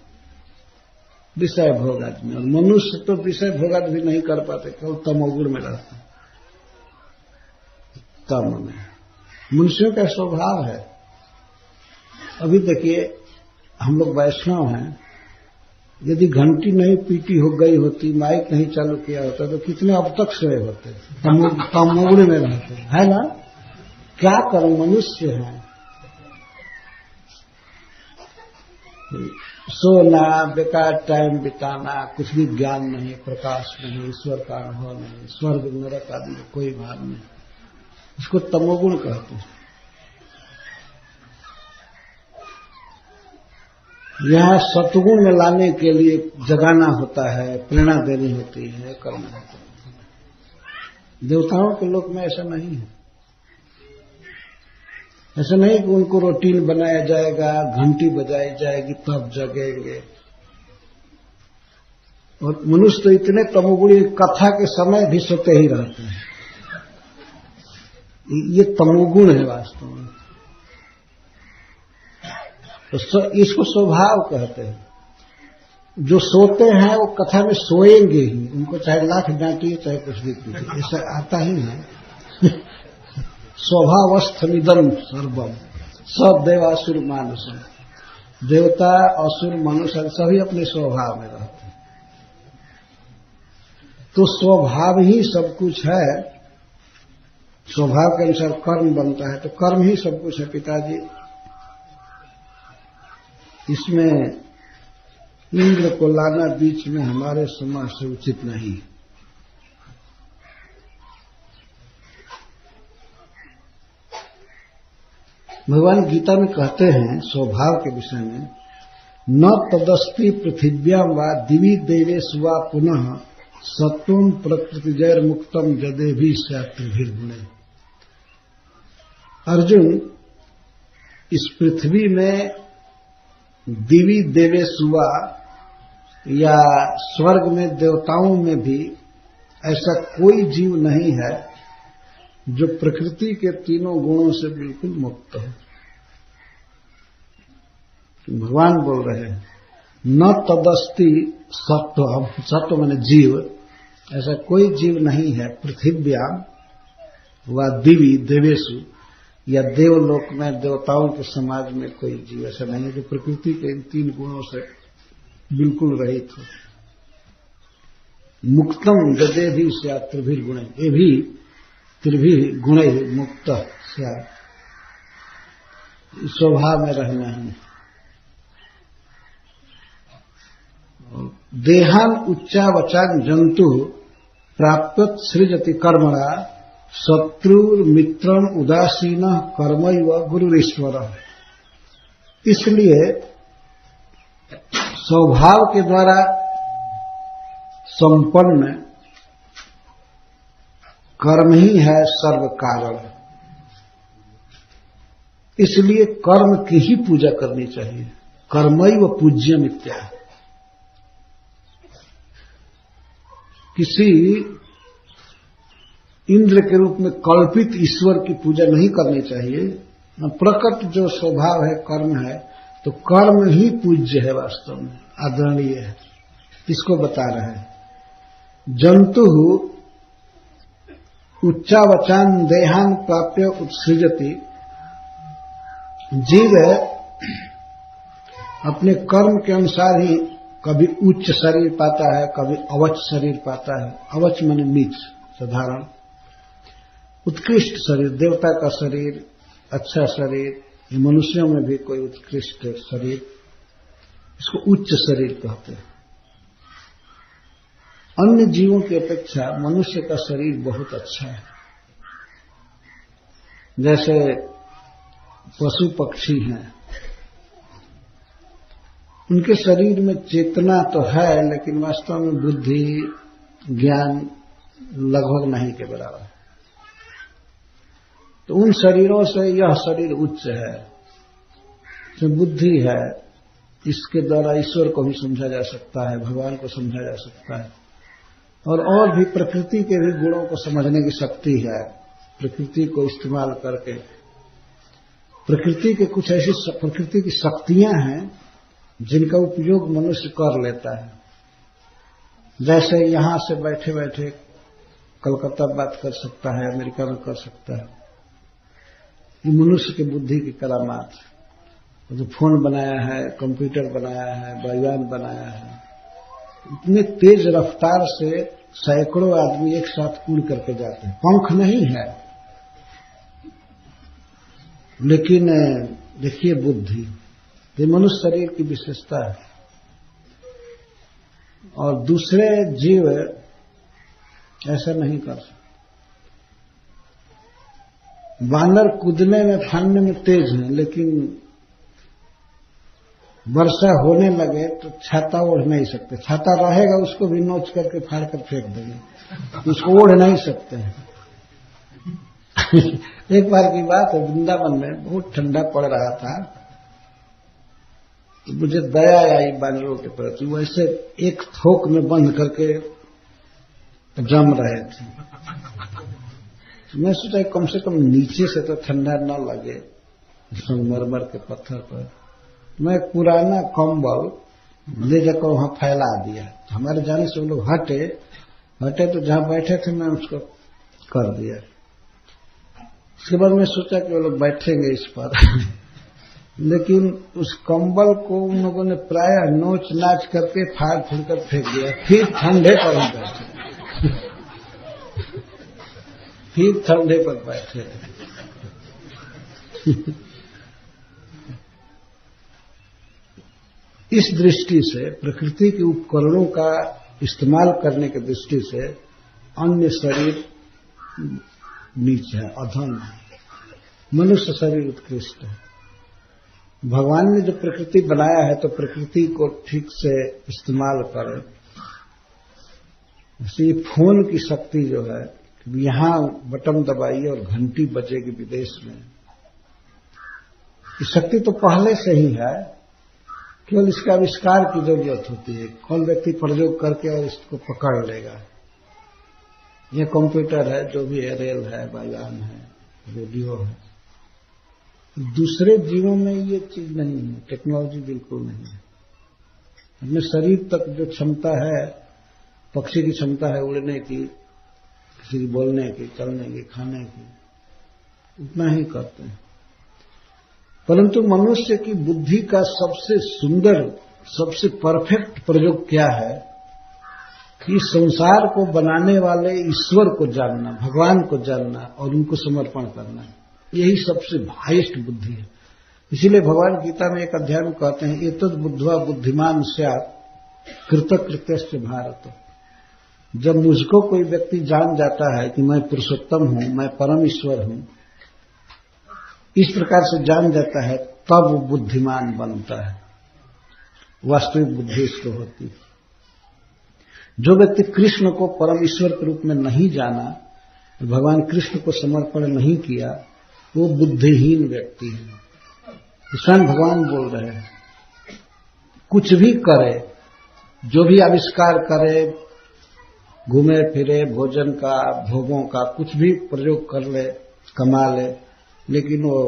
विषय भोगाद में। और मनुष्य तो विषय भोगाद भी नहीं कर पाते, केवल तमोगुण में रहते हैं, तम में। मनुष्यों का स्वभाव है। अभी देखिए, हम लोग वैष्णव हैं, यदि घंटी नहीं पीटी हो गई होती, माइक नहीं चालू किया होता, तो कितने अब तक सोए होते, तमोगुण में रहते, है ना? क्या करें, मनुष्य हैं। सोना, बेकार टाइम बिताना, कुछ भी ज्ञान नहीं, प्रकाश नहीं, ईश्वर का अनुभव नहीं, स्वर्ग नरक आदि में कोई भाव नहीं, इसको तमोगुण कहते हैं। यहां सत्गुण में लाने के लिए जगाना होता है, प्रेरणा देनी होती है, करना होता है। देवताओं के लोक में ऐसा नहीं है। ऐसा नहीं कि उनको रूटीन बनाया जाएगा, घंटी बजाई जाएगी तब जगेंगे। और मनुष्य तो इतने तमोगुणी, कथा के समय भी सोते ही रहते हैं। ये तमोगुण है वास्तव में। तो इसको स्वभाव कहते हैं। जो सोते हैं वो कथा में सोएंगे ही, उनको चाहे लाख डांटिए चाहे कुछ भी कीजिए, ऐसा आता ही है। स्वभावस्थमिदम सर्वम, सब देवासुर मानुषम। देवता, असुर, मनुष्य सभी अपने स्वभाव में रहते हैं। तो स्वभाव ही सब कुछ है। स्वभाव के अनुसार कर्म बनता है, तो कर्म ही सब कुछ है पिताजी। इसमें इंद्र को लाना बीच में हमारे समाज से उचित नहीं। भगवान गीता में कहते हैं स्वभाव के विषय में, न तदस्ति पृथिव्याम वा दिवि देवेषु वा पुनः सत्वं प्रकृतिजैर मुक्तम जदे भी स्यात्रिभिर्गुणे। अर्जुन, इस पृथ्वी में दिवि देवेषु वा या स्वर्ग में देवताओं में भी ऐसा कोई जीव नहीं है जो प्रकृति के तीनों गुणों से बिल्कुल मुक्त हो। भगवान बोल रहे हैं, न तदस्ति सत्व, सत्व माने जीव, ऐसा कोई जीव नहीं है पृथिव्याम व दिवि देवेषु, या देवलोक में देवताओं के समाज में कोई जीव ऐसा नहीं है जो प्रकृति के इन तीन गुणों से बिल्कुल रहित हो। मुक्तम जदे भी स्यात् त्रिभिर्गुणे, ये भी त्रिभी गुणे मुक्त स्यात्, स्वभाव में रहना है। देहान उच्चावचान जंतु प्राप्त सृजति कर्मणा शत्रुर मित्रम उदासीन कर्मैव गुरुरीश्वर। इसलिए स्वभाव के द्वारा संपन्न कर्म ही है सर्व कारण। इसलिए कर्म की ही पूजा करनी चाहिए। कर्मैव पूज्यम इत्यादि। किसी इंद्र के रूप में कल्पित ईश्वर की पूजा नहीं करनी चाहिए। प्रकट जो स्वभाव है, कर्म है, तो कर्म ही पूज्य है, वास्तव में आदरणीय है। इसको बता रहे हैं। जंतु उच्चावचान देहान प्राप्य उत्सृजति। जीव अपने कर्म के अनुसार ही कभी उच्च शरीर पाता है, कभी अवच शरीर पाता है। अवच माने नीच, साधारण। उत्कृष्ट शरीर, देवता का शरीर, अच्छा शरीर, मनुष्यों में भी कोई उत्कृष्ट शरीर, इसको उच्च शरीर कहते हैं। अन्य जीवों की अपेक्षा मनुष्य का शरीर बहुत अच्छा है। जैसे पशु पक्षी हैं, उनके शरीर में चेतना तो है, लेकिन वास्तव में बुद्धि ज्ञान लगभग नहीं के बराबर। तो उन शरीरों से यह शरीर उच्च है, जो बुद्धि है, इसके द्वारा ईश्वर को भी समझा जा सकता है, भगवान को समझा जा सकता है, और भी प्रकृति के भी गुणों को समझने की शक्ति है। प्रकृति को इस्तेमाल करके प्रकृति के कुछ ऐसी प्रकृति की शक्तियां हैं जिनका उपयोग मनुष्य कर लेता है। जैसे यहां से बैठे बैठे कलकत्ता बात कर सकता है, अमेरिका में कर सकता है, ये मनुष्य की बुद्धि की करामात। जो फोन बनाया है, कंप्यूटर बनाया है, वायुयान बनाया है, इतने तेज रफ्तार से सैकड़ों आदमी एक साथ उड़ करके जाते हैं। पंख नहीं है, लेकिन देखिए बुद्धि, ये मनुष्य शरीर की विशेषता है। और दूसरे जीव ऐसा नहीं कर सकते। वानर कूदने में, फानने में तेज है, लेकिन वर्षा होने लगे तो छाता ओढ़ नहीं सकते। छाता रहेगा उसको भी नोच करके फाड़ कर फेंक देंगे, उसको ओढ़ नहीं सकते हैं। एक बार की बात है, वृंदावन में बहुत ठंडा पड़ रहा था, तो मुझे दया आई बानरों के प्रति। वैसे एक थोक में बंद करके जम रहे थे। तो मैं सोचा कम से कम नीचे से तो ठंडा न लगे, संगमरमर के पत्थर पर। मैं पुराना कंबल ले जाकर वहां फैला दिया। तो हमारे जाने से वो लोग हटे तो जहां बैठे थे मैं उसको कर दिया। उसके बाद मैं सोचा कि वो लोग बैठेंगे इस पर लेकिन उस कंबल को उन लोगों ने प्रायः नोच नाच करके फाड़ फूड़ कर फेंक दिया। फिर ठंडे पर हम बैठे फिर ठंडे पर बैठे। इस दृष्टि से, प्रकृति के उपकरणों का इस्तेमाल करने की दृष्टि से अन्य शरीर नीच है, अधम है। मनुष्य शरीर उत्कृष्ट है। भगवान ने जो प्रकृति बनाया है तो प्रकृति को ठीक से इस्तेमाल करें। जैसे फोन की शक्ति जो है, यहां बटन दबाइए और घंटी बजेगी विदेश में, ये शक्ति तो पहले से ही है, केवल इसका आविष्कार की जरूरत होती है। कौन व्यक्ति प्रयोग करके और इसको पकड़ लेगा। यह कंप्यूटर है, जो भी है, रेल है, वायुयान है, रेडियो है। दूसरे जीवों में ये चीज नहीं है, टेक्नोलॉजी बिल्कुल नहीं है। अपने शरीर तक जो क्षमता है, पक्षी की क्षमता है उड़ने की, किसी की बोलने की, चलने की, खाने की, उतना ही करते हैं। परंतु मनुष्य की बुद्धि का सबसे सुंदर, सबसे परफेक्ट प्रयोग क्या है कि संसार को बनाने वाले ईश्वर को जानना, भगवान को जानना और उनको समर्पण करना। यही सबसे हाईएस्ट बुद्धि है। इसीलिए भगवान गीता में एक अध्याय में कहते हैं, एतद् बुद्ध्वा बुद्धिमान स्यात् कृतकृत्यश्च भारत। जब मुझको कोई व्यक्ति जान जाता है कि मैं पुरुषोत्तम हूं, मैं परम ईश्वर हूं, इस प्रकार से जान जाता है, तब वो बुद्धिमान बनता है। वास्तविक बुद्धि इसको होती है। जो व्यक्ति कृष्ण को परम ईश्वर के रूप में नहीं जाना, भगवान कृष्ण को समर्पण नहीं किया, वो बुद्धिहीन व्यक्ति है। स्वयं भगवान बोल रहे हैं, कुछ भी करे, जो भी आविष्कार करे, घूमे फिरे, भोजन का, भोगों का कुछ भी प्रयोग कर ले, कमा ले, लेकिन वो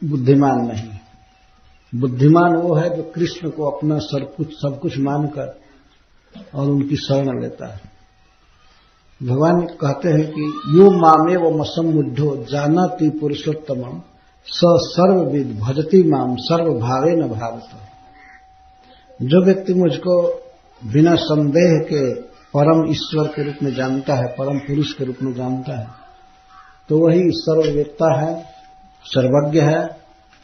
बुद्धिमान नहीं। बुद्धिमान वो है जो कृष्ण को अपना सब कुछ मानकर और उनकी शरण लेता है। भगवान कहते हैं कि यो मामेव मसम्मुद्धो जानाति पुरुषोत्तमं स सर्वविद भजति माम सर्वभावेन भारत। जो व्यक्ति मुझको बिना संदेह के परम ईश्वर के रूप में जानता है, परम पुरुष के रूप में जानता है, तो वही सर्ववेत्ता है, सर्वज्ञ है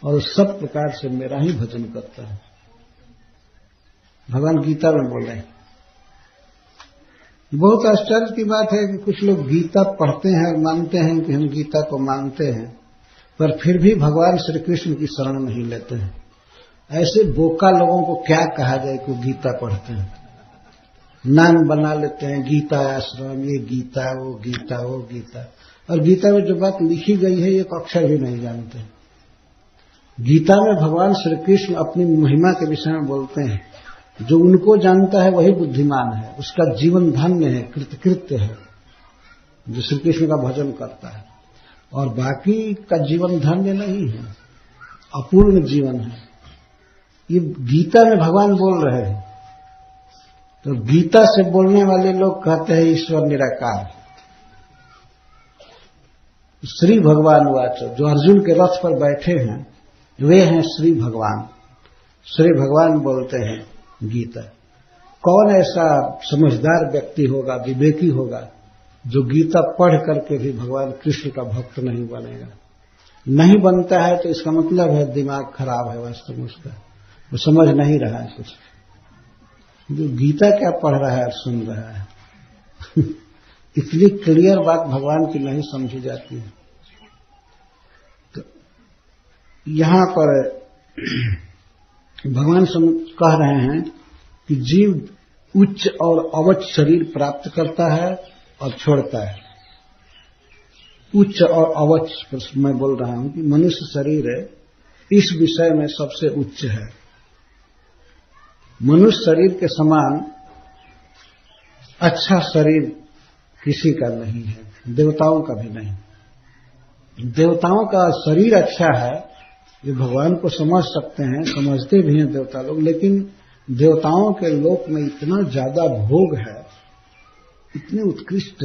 और सब प्रकार से मेरा ही भजन करता है। भगवान गीता में बोले, बहुत आश्चर्य की बात है कि कुछ लोग गीता पढ़ते हैं और मानते हैं कि हम गीता को मानते हैं, पर फिर भी भगवान श्री कृष्ण की शरण नहीं लेते हैं। ऐसे बोका लोगों को क्या कहा जाए कि गीता पढ़ते हैं, नाम बना लेते हैं गीता आश्रम, ये गीता वो गीता वो गीता, और गीता में जो बात लिखी गई है एक अक्षर भी नहीं जानते। गीता में भगवान श्री कृष्ण अपनी महिमा के विषय में बोलते हैं, जो उनको जानता है वही बुद्धिमान है, उसका जीवन धन्य है, कृतकृत्य है, जो श्री कृष्ण का भजन करता है, और बाकी का जीवन धन्य नहीं है, अपूर्ण जीवन है। ये गीता में भगवान बोल रहे हैं। तो गीता से बोलने वाले लोग कहते हैं ईश्वर निराकार। श्री भगवान वाचो, जो अर्जुन के रथ पर बैठे हैं वे हैं श्री भगवान। श्री भगवान बोलते हैं गीता। कौन ऐसा समझदार व्यक्ति होगा, विवेकी होगा, जो गीता पढ़ करके भी भगवान कृष्ण का भक्त नहीं बनेगा? नहीं बनता है तो इसका मतलब है दिमाग खराब है, वास्तव में उसका वो समझ नहीं रहा है कुछ। जो गीता क्या पढ़ रहा है और सुन रहा है इतनी क्लियर बात भगवान की नहीं समझी जाती है। तो यहां पर भगवान कह रहे हैं कि जीव उच्च और अवच शरीर प्राप्त करता है और छोड़ता है। उच्च और अवच मैं बोल रहा हूं कि मनुष्य शरीर इस विषय में सबसे उच्च है। मनुष्य शरीर के समान अच्छा शरीर किसी का नहीं है, देवताओं का भी नहीं। देवताओं का शरीर अच्छा है, ये भगवान को समझ सकते हैं, समझते भी हैं देवता लोग, लेकिन देवताओं के लोक में इतना ज्यादा भोग है, इतनी उत्कृष्ट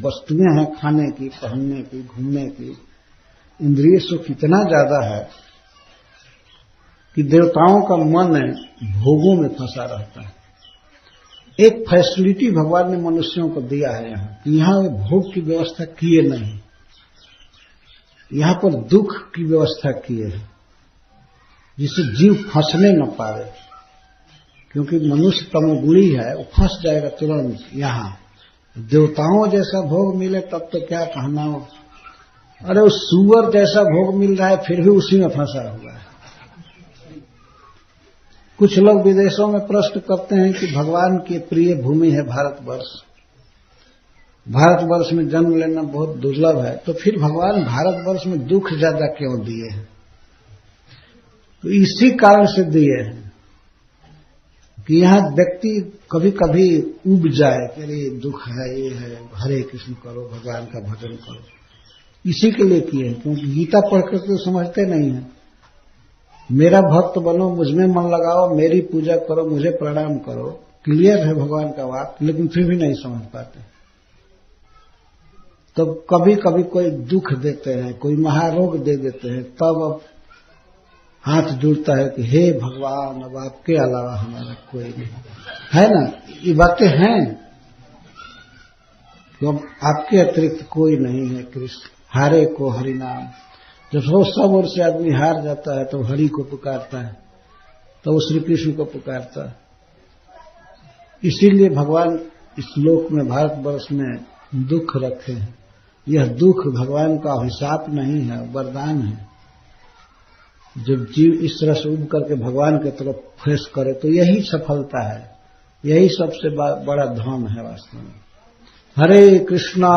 वस्तुएं हैं, खाने की, पहनने की, घूमने की, इंद्रिय सुख इतना ज्यादा है कि देवताओं का मन भोगों में फंसा रहता है। एक फैसिलिटी भगवान ने मनुष्यों को दिया है यहाँ कि यहाँ वे भोग की व्यवस्था किए नहीं, यहाँ पर दुख की व्यवस्था किए है, जिससे जीव फंसने न पावे। क्योंकि मनुष्य तमोगुणी है, वो फंस जाएगा तुरंत। यहाँ देवताओं जैसा भोग मिले तब तो क्या कहना हो। अरे उस सुअर जैसा भोग मिल रहा है फिर भी उसी में फंसा हुआ है। कुछ लोग विदेशों में प्रश्न करते हैं कि भगवान की प्रिय भूमि है भारतवर्ष, भारतवर्ष में जन्म लेना बहुत दुर्लभ है, तो फिर भगवान भारतवर्ष में दुख ज्यादा क्यों दिए हैं? तो इसी कारण से दिए हैं कि यहाँ व्यक्ति कभी कभी उब जाए कि अरे दुख है, ये है, हरे कृष्ण करो, भगवान का भजन करो। इसी के लिए किए हैं, क्योंकि गीता पढ़ कर तो समझते नहीं है। मेरा भक्त बनो, मुझमें मन लगाओ, मेरी पूजा करो, मुझे प्रणाम करो, क्लियर है भगवान का वाक्य, लेकिन फिर भी नहीं समझ पाते। तो कभी कभी कोई दुख देते हैं, कोई महारोग दे देते हैं, तब अब हाथ जुड़ता है कि हे भगवान, अब आपके अलावा हमारा कोई नहीं है ना। ये बातें हैं कि अब आपके अतिरिक्त कोई नहीं है कृष्ण, हारे को हरि नाम। जब सब ओर से आदमी हार जाता है तो हरि को पुकारता है, तो वो श्री कृष्ण को पुकारता है। इसीलिए भगवान इस लोक में, भारतवर्ष में दुख रखे हैं। यह दुख भगवान का अभिशाप नहीं है, वरदान है। जब जीव इस तरह से उब करके भगवान की तरफ फेस करे तो यही सफलता है, यही सबसे बड़ा धन है वास्तव में। हरे कृष्णा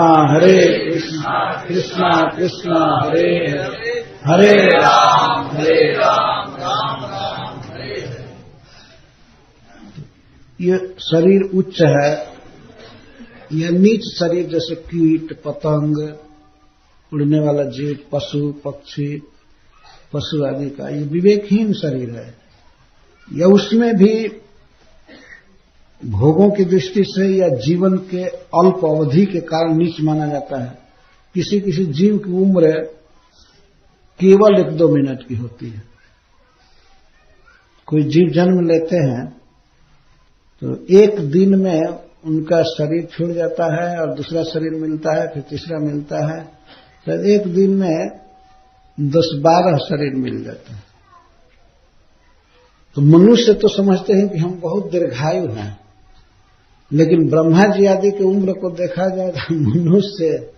कृष्णा कृष्णा हरे हरे, हरे राम राम राम हरे हरे। ये शरीर उच्च है, यह नीच शरीर जैसे कीट पतंग, उड़ने वाला जीव, पशु पक्षी, पशु आदि का ये विवेकहीन शरीर है। या उसमें भी भोगों की दृष्टि से या जीवन के अल्प अवधि के कारण नीच माना जाता है। किसी किसी जीव की उम्र केवल 1-2 मिनट की होती है। कोई जीव जन्म लेते हैं तो एक दिन में उनका शरीर छूट जाता है और दूसरा शरीर मिलता है, फिर तीसरा मिलता है, तो एक दिन में 10-12 शरीर मिल जाता है। तो मनुष्य तो समझते हैं कि हम बहुत दीर्घायु हैं, लेकिन ब्रह्मा जी आदि की उम्र को देखा जाए तो मनुष्य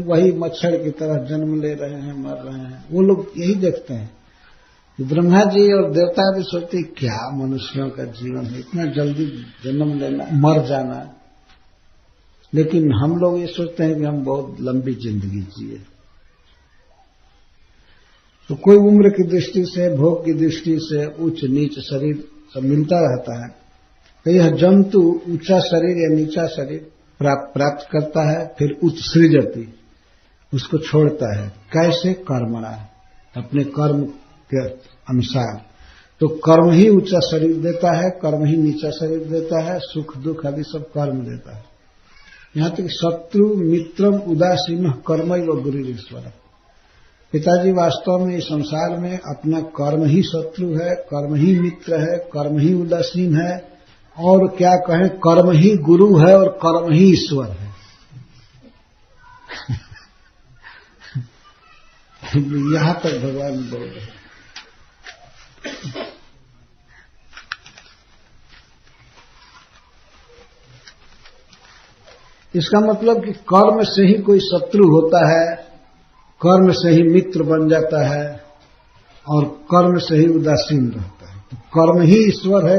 वही मच्छर की तरह जन्म ले रहे हैं, मर रहे हैं। वो लोग यही देखते हैं। ब्रह्मा जी और देवता भी सोचते क्या मनुष्यों का जीवन है, इतना जल्दी जन्म लेना, मर जाना। लेकिन हम लोग ये सोचते हैं कि हम बहुत लंबी जिंदगी जिए। तो कोई उम्र की दृष्टि से, भोग की दृष्टि से उच्च नीच शरीर सब मिलता रहता है। तो यह जंतु ऊंचा शरीर या नीचा शरीर प्राप्त करता है, फिर उत्सृजति, उसको छोड़ता है। कैसे? कर्मणा, अपने कर्म के अनुसार। तो कर्म ही ऊंचा शरीर देता है, कर्म ही नीचा शरीर देता है, सुख दुख आदि सब कर्म देता है। यहां तक शत्रु मित्रम उदासीन कर्म व गुरु ईश्वर। पिताजी वास्तव में इस संसार में अपना कर्म ही शत्रु है, कर्म ही मित्र है, कर्म ही उदासीन है, और क्या कहें, कर्म ही गुरु है और कर्म ही ईश्वर है। यहां तक भगवान बोल रहे। इसका मतलब कि कर्म से ही कोई शत्रु होता है, कर्म से ही मित्र बन जाता है, और कर्म से ही उदासीन रहता है। तो कर्म ही ईश्वर है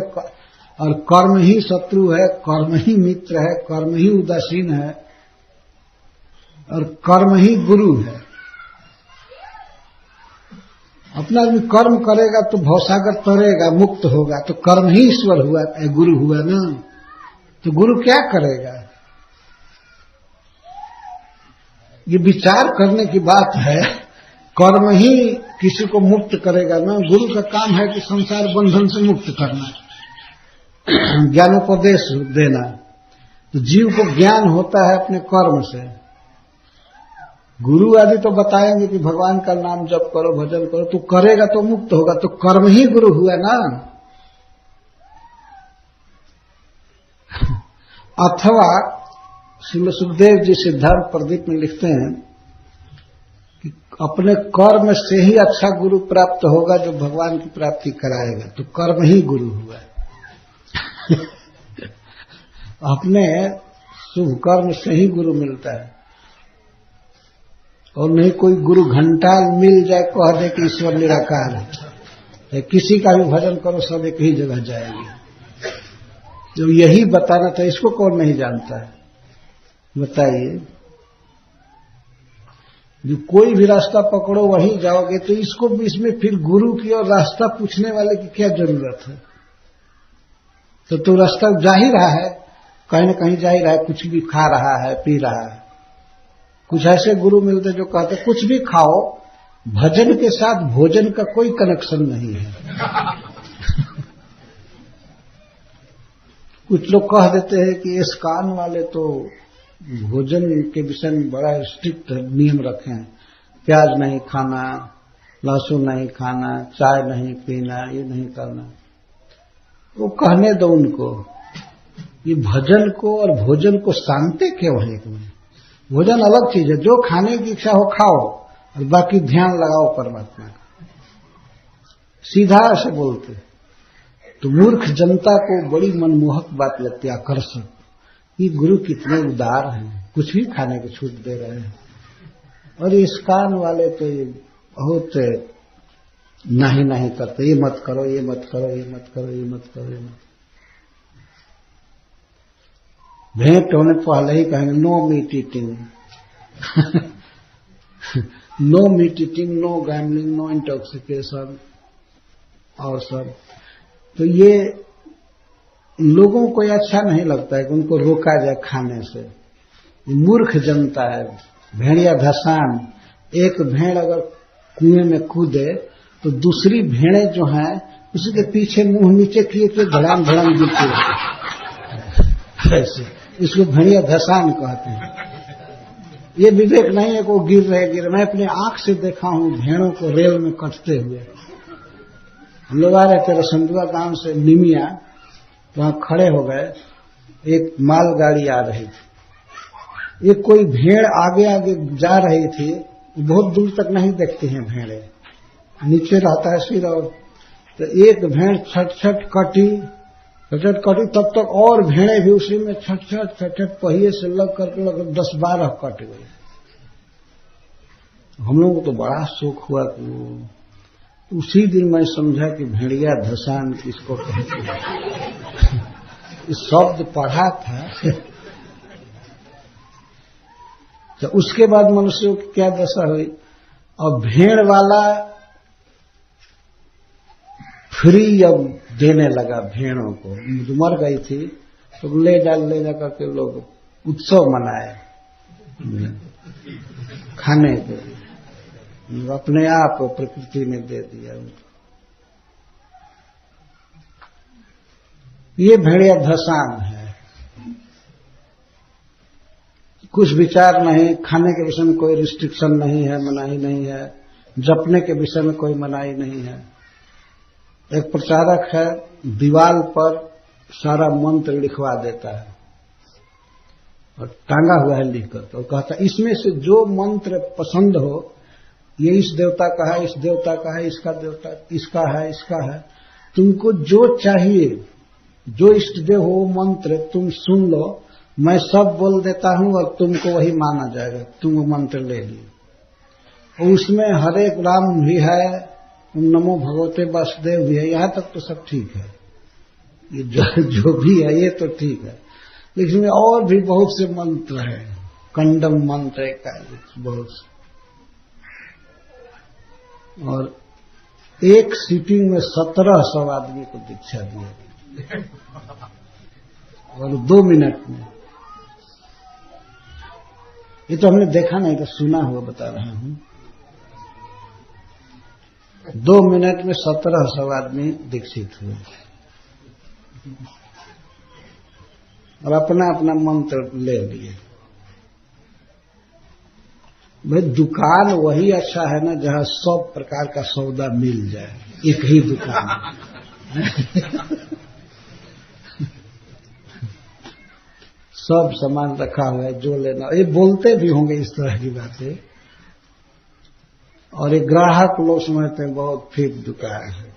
और कर्म ही शत्रु है, कर्म ही मित्र है, कर्म ही उदासीन है, और कर्म ही गुरु है। अपना आदमी कर्म करेगा तो भवसागर तरेगा, मुक्त होगा, तो कर्म ही ईश्वर हुआ, गुरु हुआ ना। तो गुरु क्या करेगा? ये विचार करने की बात है। कर्म ही किसी को मुक्त करेगा ना। गुरु का काम है कि संसार बंधन से मुक्त करना, ज्ञानोपदेश देना। तो जीव को ज्ञान होता है अपने कर्म से। गुरु आदि तो बताएंगे कि भगवान का नाम जप करो, भजन करो, तो करेगा तो मुक्त होगा। तो कर्म ही गुरु हुआ ना। अथवा श्री सुखदेव जी सिद्धार्थ प्रदीप में लिखते हैं कि अपने कर्म से ही अच्छा गुरु प्राप्त होगा जो भगवान की प्राप्ति कराएगा। तो कर्म ही गुरु हुआ। अपने शुभ कर्म से ही गुरु मिलता है, और नहीं कोई गुरु घंटाल मिल जाए कह दे कि ईश्वर निराकार है, किसी का भी भजन करो सब एक ही जगह जाएगी। जो यही बताना था, इसको कौन नहीं जानता है बताइए। जो कोई भी रास्ता पकड़ो वहीं जाओगे, तो इसको इसमें फिर गुरु की और रास्ता पूछने वाले की क्या जरूरत है? तो रास्ता जा ही रहा है, कहीं न कहीं जा ही रहा है, कुछ भी खा रहा है, पी रहा है। कुछ ऐसे गुरु मिलते जो कहते कुछ भी खाओ, भजन के साथ भोजन का कोई कनेक्शन नहीं है। कुछ लोग कह देते हैं कि इस कान वाले तो भोजन के विषय में बड़ा स्ट्रिक्ट नियम रखे हैं, प्याज नहीं खाना, लहसुन नहीं खाना, चाय नहीं पीना, ये नहीं करना। वो कहने दो उनको। ये भजन को और भोजन को शांति क्यों है? भोजन अलग चीज है, जो खाने की इच्छा हो खाओ, और बाकी ध्यान लगाओ परमात्मा का। सीधा ऐसे बोलते। तो मूर्ख जनता को बड़ी मनमोहक बात लगती है, आकर्षक। ये गुरु कितने उदार हैं, कुछ भी खाने की छूट दे रहे हैं। और इस कान वाले तो ये बहुत नहीं नहीं करते, ये मत करो, ये मत करो, ये मत करो, ये मत करो, ये मत। भेंट होने पहले ही कहेंगे no meat eating, no meat eating, no gambling, no intoxication और सब। तो ये लोगों को अच्छा नहीं लगता है कि उनको रोका जाए खाने से। मूर्ख जनता है, भेड़िया धसान। एक भेड़ अगर कुएं में कूदे तो दूसरी भेड़ें जो हैं उसके पीछे मुंह नीचे किए कि धड़ाम धड़ाम गिरती है। ऐसे इसको भेड़िया धसान कहते हैं। ये विवेक नहीं है कि वो गिर रहे। मैं अपने आंख से देखा हूं भेड़ों को रेल में कटते हुए। हम लोग आ रहे थे रसंदुआ गांव से निमिया, वहां खड़े हो गए, एक मालगाड़ी आ रही थी। एक कोई भेड़ आगे आगे जा रही थी, बहुत दूर तक नहीं देखती हैं भेड़े, नीचे रहता है सिर। और तो एक भेड़ छट छट कटी कचट कटी तब तक और भेड़े भी उसी में छट पहिए से लग करके लगभग 10-12 कट गए। हम लोगों को तो बड़ा शौक हुआ कि उसी दिन मैं समझा कि भेड़िया धसान किसको कहते हैं। इस शब्द पढ़ा था। तो उसके बाद मनुष्यों की क्या दशा हुई, और भेड़ वाला फ्री अब देने लगा भेड़ों को। जो मर गई थी तो ले जा करके लोग उत्सव मनाए खाने के, अपने आप प्रकृति ने दे दिया उनको। ये भेड़िया धसान है। कुछ विचार नहीं, खाने के विषय में कोई रिस्ट्रिक्शन नहीं है, मनाही नहीं है, जपने के विषय में कोई मनाही नहीं है। एक प्रचारक है, दीवार पर सारा मंत्र लिखवा देता है और टांगा हुआ है लिख कर, तो कहता है इसमें से जो मंत्र पसंद हो, ये इस देवता का है, इस देवता का है, इसका देवता इसका है, इसका है, तुमको जो चाहिए, जो इष्ट देव हो वो मंत्र तुम सुन लो, मैं सब बोल देता हूं और तुमको वही माना जाएगा। तुम वो मंत्र ले लियो। उसमें हरे राम भी है, नमो भगवते वासुदेव भी है, यहां तक तो सब ठीक है। ये जो भी है ये तो ठीक है, लेकिन इसमें और भी बहुत से मंत्र हैं, कंडम मंत्र का बहुत से। और एक सीटिंग में 1700 आदमी को दीक्षा दिया और 2 मिनट में। ये तो हमने देखा नहीं, तो सुना हुआ बता रहा हूं। 2 मिनट में 1700 आदमी दीक्षित हुए और अपना अपना मंत्र ले लिए। भाई दुकान वही अच्छा है ना जहां सब प्रकार का सौदा मिल जाए, एक ही दुकान। सब सामान रखा हुआ है, जो लेना। ये बोलते भी होंगे इस तरह की बातें, और ये ग्राहक लोग समझते हैं बहुत ठीक दुकान है।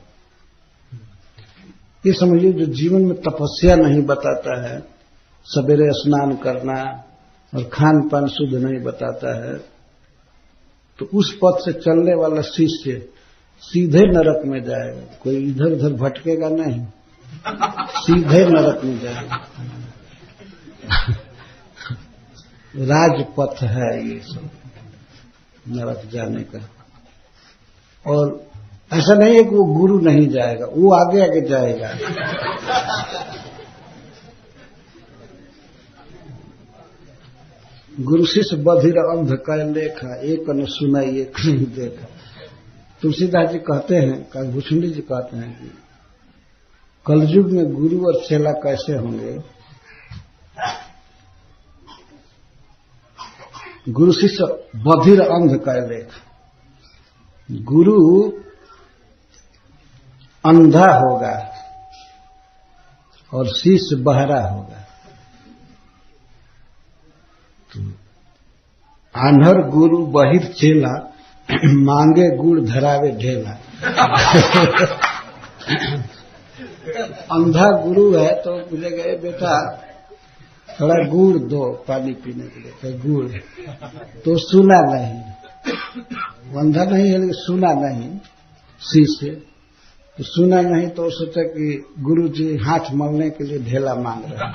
ये समझिए जो जीवन में तपस्या नहीं बताता है, सवेरे स्नान करना और खान पान शुद्ध नहीं बताता है, तो उस पथ से चलने वाला शिष्य सीधे नरक में जाएगा। कोई इधर उधर भटकेगा नहीं, सीधे नरक में जाएगा। राजपथ है ये सब नरक जाने का। और ऐसा नहीं है कि वो गुरु नहीं जाएगा, वो आगे आगे जाएगा। गुरु शिष्य बधिर अंध का लेखा, एक न सुनाई एक नहीं देखा। तुलसीदास जी कहते हैं, कालभूषणी जी कहते हैं कि कलयुग में गुरु और चेला कैसे होंगे। गुरु शिष्य बधिर अंध का लेख, गुरु अंधा होगा और शिष्य बहरा होगा। तो आन्हर गुरु बहिर चेला, मांगे गुड़ धरावे ढेला। अंधा गुरु है तो बोलेगा बेटा थोड़ा गुड़ दो पानी पीने के लिए, तो गुड़ तो सुना नहीं। अंधा नहीं है लेकिन सुना नहीं, शिष्य तो सुना नहीं, तो सोचा कि गुरु जी हाथ मलने के लिए ढेला मांग रहे हैं।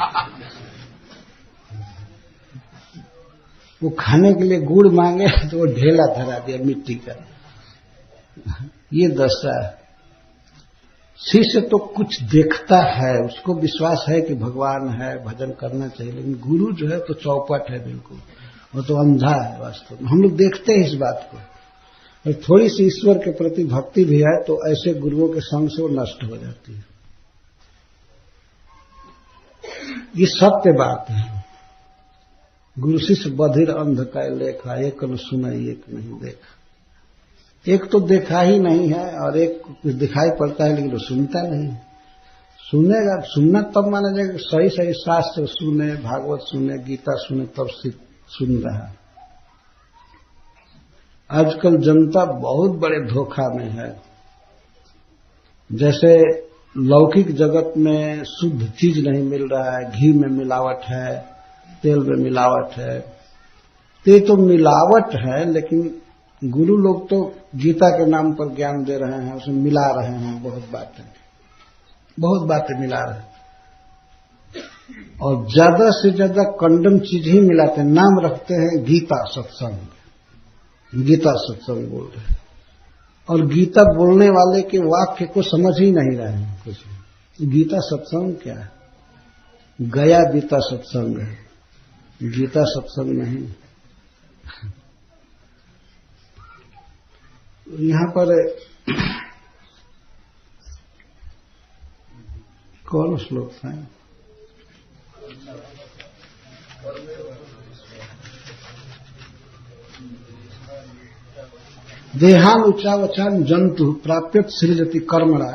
वो खाने के लिए गुड़ मांगे तो वो ढेला धरा दिया मिट्टी का। ये दशा है। शिष्य तो कुछ देखता है, उसको विश्वास है कि भगवान है, भजन करना चाहिए, लेकिन गुरु जो है तो चौपट है बिल्कुल, वो तो अंधा है वास्तव में। हम लोग देखते हैं इस बात को। और थोड़ी सी ईश्वर के प्रति भक्ति भी है तो ऐसे गुरुओं के संग से वो नष्ट हो जाती है। ये सत्य बात है। गुरु शिष्य बधिर अंध का लेखा, एक न सुनाई एक नहीं देखा। एक तो देखा ही नहीं है और एक कुछ दिखाई पड़ता है लेकिन वो सुनता नहीं। सुनेगा, सुनना तब माना जाएगा सही सही शास्त्र सुने, भागवत सुने, गीता सुने, तब सुन रहा है। आजकल जनता बहुत बड़े धोखा में है। जैसे लौकिक जगत में शुद्ध चीज नहीं मिल रहा है, घी में मिलावट है, तेल में मिलावट है। तो मिलावट है, लेकिन गुरु लोग तो गीता के नाम पर ज्ञान दे रहे हैं, उसमें मिला रहे हैं, बहुत बातें मिला रहे हैं, और ज्यादा से ज्यादा कंडम चीज ही मिलाते हैं। नाम रखते हैं गीता सत्संग, गीता सत्संग बोल रहे हैं, और गीता बोलने वाले के वाक्य को समझ ही नहीं रहे हैं कुछ। गीता सत्संग क्या है? गया गीता सत्संग है, गीता सत्संग नहीं। यहां पर कौन श्लोक था? देहानुचावचान जंतु प्राप्यत सृजति कर्मणा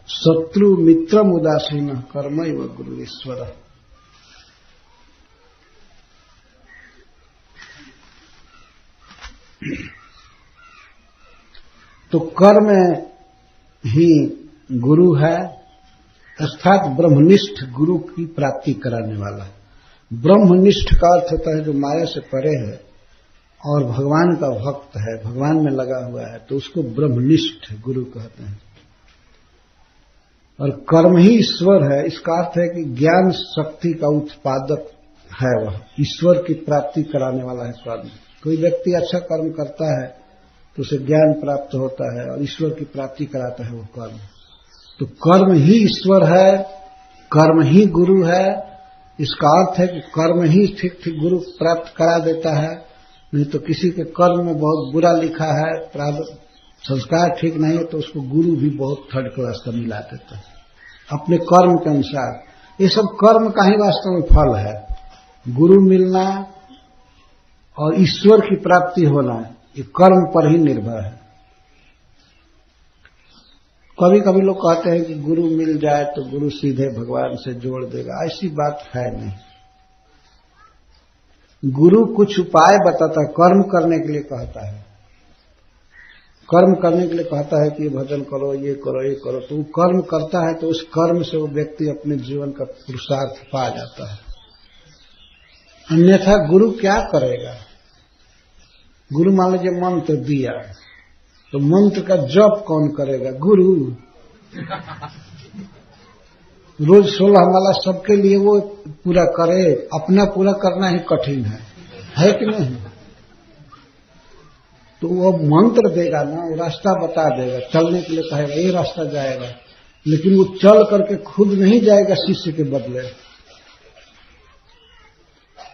शत्रु मित्रम उदासीन कर्मैव गुरुईश्वर। तो कर्म ही गुरु है, अर्थात ब्रह्मनिष्ठ गुरु की प्राप्ति कराने वाला। ब्रह्मनिष्ठ का अर्थ होता है जो माया से परे है और भगवान का भक्त है, भगवान में लगा हुआ है, तो उसको ब्रह्मनिष्ठ गुरु कहते हैं। और कर्म ही ईश्वर है, इसका अर्थ है कि ज्ञान शक्ति का उत्पादक है, वह ईश्वर की प्राप्ति कराने वाला है कर्म। कोई व्यक्ति अच्छा कर्म करता है तो उसे ज्ञान प्राप्त होता है और ईश्वर की प्राप्ति कराता है वो कर्म। तो कर्म ही ईश्वर है, कर्म ही गुरु है। इसका अर्थ है कि कर्म ही ठीक ठीक गुरु प्राप्त करा देता है। नहीं तो किसी के कर्म में बहुत बुरा लिखा है, संस्कार ठीक नहीं है, तो उसको गुरु भी बहुत थर्ड क्लास का मिला देता है अपने कर्म के अनुसार। ये सब कर्म का ही वास्तव में फल है। गुरु मिलना और ईश्वर की प्राप्ति होना, ये कर्म पर ही निर्भर है। कभी कभी लोग कहते हैं कि गुरु मिल जाए तो गुरु सीधे भगवान से जोड़ देगा। ऐसी बात है नहीं। गुरु कुछ उपाय बताता है, कर्म करने के लिए कहता है, कर्म करने के लिए कहता है कि ये भजन करो, ये करो, ये करो। तो वो कर्म करता है तो उस कर्म से वो व्यक्ति अपने जीवन का पुरुषार्थ पा जाता है। अन्यथा गुरु क्या करेगा? गुरु मान लीजिए मंत्र दिया, तो मंत्र का जप कौन करेगा? गुरु। रोज 16 माला सबके लिए वो पूरा करे, अपना पूरा करना ही कठिन है कि नहीं? तो वो मंत्र देगा ना, वो रास्ता बता देगा, चलने के लिए कहेगा ये रास्ता जाएगा, लेकिन वो चल करके खुद नहीं जाएगा शिष्य के बदले।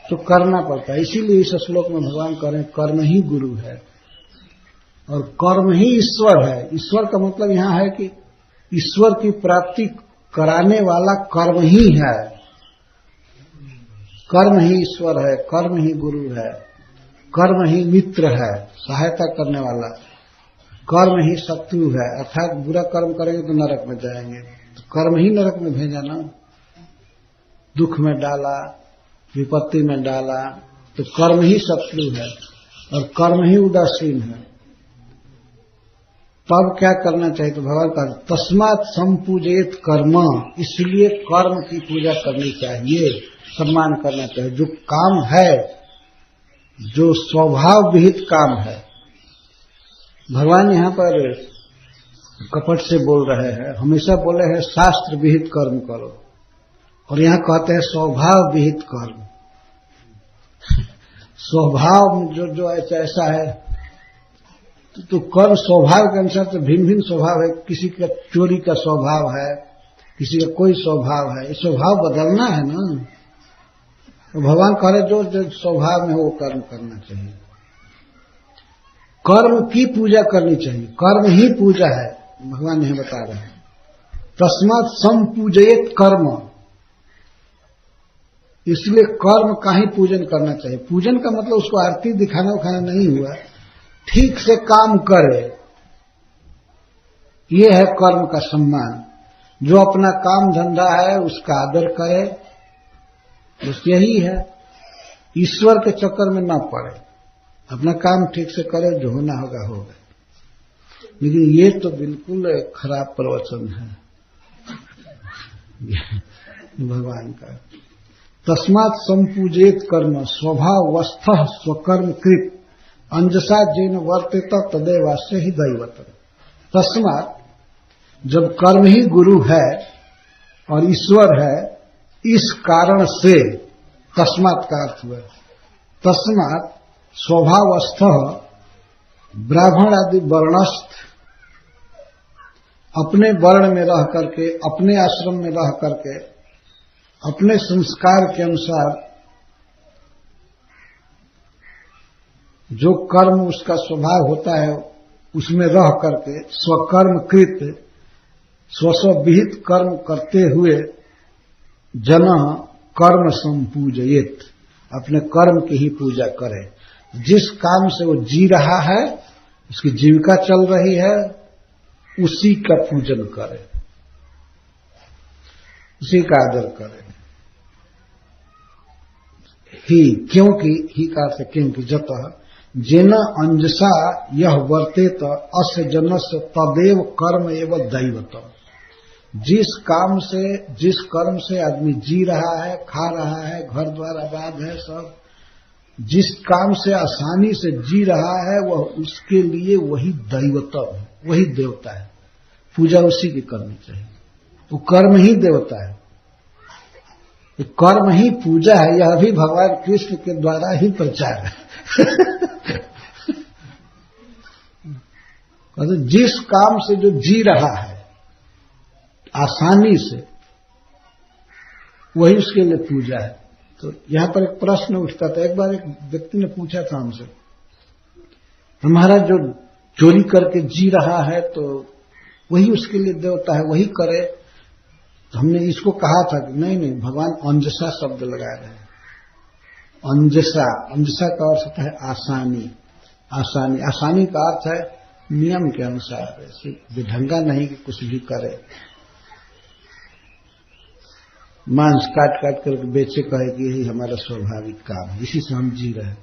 तो करना पड़ता है। इसीलिए इस श्लोक में भगवान कह रहे हैं कर्म ही गुरु है और कर्म ही ईश्वर है। ईश्वर का मतलब यहां है कि ईश्वर की प्राप्ति कराने वाला कर्म ही है। कर्म ही ईश्वर है, कर्म ही गुरु है, कर्म ही मित्र है, सहायता करने वाला। कर्म ही शत्रु है, अर्थात बुरा कर्म करेंगे तो नरक में जाएंगे, तो कर्म ही नरक में भेजा ना, दुख में डाला, विपत्ति में डाला, तो कर्म ही शत्रु है और कर्म ही उदासीन है। तब क्या करना चाहिए? तो भगवान का तस्मात् संपूजेत कर्म, इसलिए कर्म की पूजा करनी चाहिए, सम्मान करना चाहिए। जो काम है, जो स्वभाव विहित काम है, भगवान यहां पर कपट से बोल रहे हैं। हमेशा बोले हैं शास्त्र विहित कर्म करो, और यहां कहते हैं स्वभाव विहित कर्म। स्वभाव जो ऐसा है, तो कर्म स्वभाव के अनुसार तो भिन्न भिन्न स्वभाव है। किसी का चोरी का स्वभाव है, किसी का कोई स्वभाव है, ये स्वभाव बदलना है ना। तो भगवान कह रहे जो स्वभाव में हो वो कर्म करना चाहिए, कर्म की पूजा करनी चाहिए। कर्म ही पूजा है, भगवान यही बता रहे हैं। तस्मात् संपूजयेत कर्म, इसलिए कर्म का ही पूजन करना चाहिए। पूजन का मतलब उसको आरती दिखाना उखाना नहीं हुआ, ठीक से काम करे, ये है कर्म का सम्मान। जो अपना काम धंधा है उसका आदर करे, बस यही है। ईश्वर के चक्कर में ना पड़े, अपना काम ठीक से करे, जो होना होगा होगा। लेकिन ये तो बिल्कुल खराब प्रवचन है। भगवान का। तस्मात् संपूजेत कर्म स्वभावस्थ स्वकर्म कृत अंजसा जेन वर्तेत तदेवास्य ही दैवत। तस्मात् जब कर्म ही गुरु है और ईश्वर है, इस कारण से तस्मात् का अर्थ हुआ तस्मात् स्वभावस्थ ब्राह्मण आदि वर्णस्थ अपने वर्ण में रह करके, अपने आश्रम में रह करके, अपने संस्कार के अनुसार जो कर्म उसका स्वभाव होता है उसमें रह करके स्वकर्म कृत स्वस्वविहित कर्म करते हुए जन कर्म संपूजयेत, अपने कर्म की ही पूजा करे। जिस काम से वो जी रहा है, उसकी जीविका चल रही है, उसी का पूजन करे, उसी का आदर करे। ही क्योंकि ही का अर्थ क्योंकि जतः जेन अंजसा यह वर्तेत अस्य जनस्य तदेव कर्म एवं दैवतम। जिस कर्म से आदमी जी रहा है, खा रहा है, घर द्वार आबाद है, सब जिस काम से आसानी से जी रहा है वह उसके लिए वही दैवतम है, वही देवता है। पूजा उसी की करनी चाहिए। वो कर्म ही देवता है, कर्म ही पूजा है। यह भी भगवान कृष्ण के द्वारा ही प्रचार है। जिस काम से जो जी रहा है आसानी से, वही उसके लिए पूजा है। तो यहां पर एक प्रश्न उठता था। एक बार एक व्यक्ति ने पूछा था हमसे, हमारा जो चोरी करके जी रहा है तो वही उसके लिए देवता है, वही करे। तो हमने इसको कहा था कि नहीं, भगवान अंजसा शब्द लगा रहे हैं। अंजसा का अर्थ होता है आसानी। आसानी का अर्थ है नियम के अनुसार, ऐसे विढंगा नहीं कि कुछ भी करे। मांस काट काट कर बेचे, कहे कि यही हमारा स्वाभाविक काम है, इसी से हम जी रहे हैं।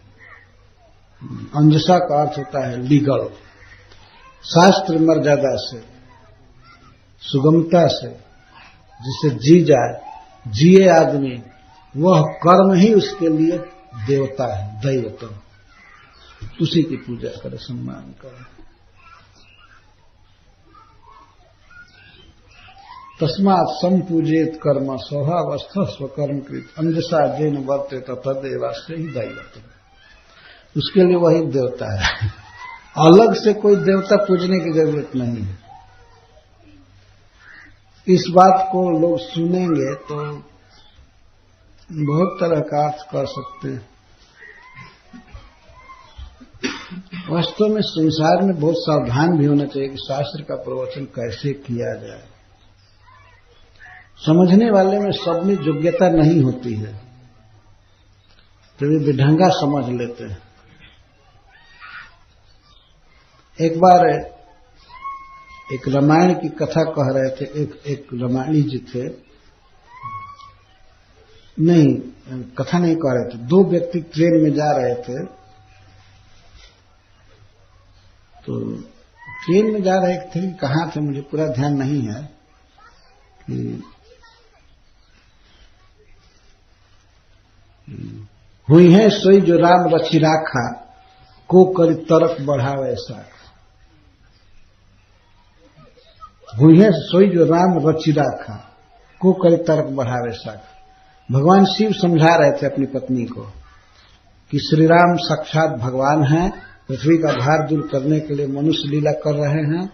अंजसा का अर्थ होता है लीगल, शास्त्र मर्यादा से, सुगमता से, जिससे जी जाए, जिए आदमी, वह कर्म ही उसके लिए देवता है, दैवतम। उसी की पूजा करे, सम्मान करे। तस्मात् संपूजेत कर्म स्वभावस्थ स्वकर्म कृत अंजसा जेन वर्तेत तदेवास्य ही दैवतम। उसके लिए वही देवता है। अलग से कोई देवता पूजने की जरूरत नहीं है। इस बात को लोग सुनेंगे तो बहुत तरह का अर्थ कर सकते हैं। वास्तव में संसार में बहुत सावधान भी होना चाहिए कि शास्त्र का प्रवचन कैसे किया जाए। समझने वाले में सब में योग्यता नहीं होती है, तो वे विढंगा समझ लेते हैं। एक बार एक रामायण की कथा कह रहे थे। एक रामायणी जी थे, नहीं कथा नहीं कह रहे थे। दो व्यक्ति ट्रेन में जा रहे थे, तो ट्रेन में जा रहे थे, कहाँ थे मुझे पूरा ध्यान नहीं है कि हुई है सोई जो राम रचि राखा को करी तरक बढ़ावे साख। हुई है सोई जो राम रचि राखा को करी तरक बढ़ावे साख। भगवान शिव समझा रहे थे अपनी पत्नी को कि श्री राम साक्षात भगवान हैं, पृथ्वी का भार दूर करने के लिए मनुष्य लीला कर रहे हैं।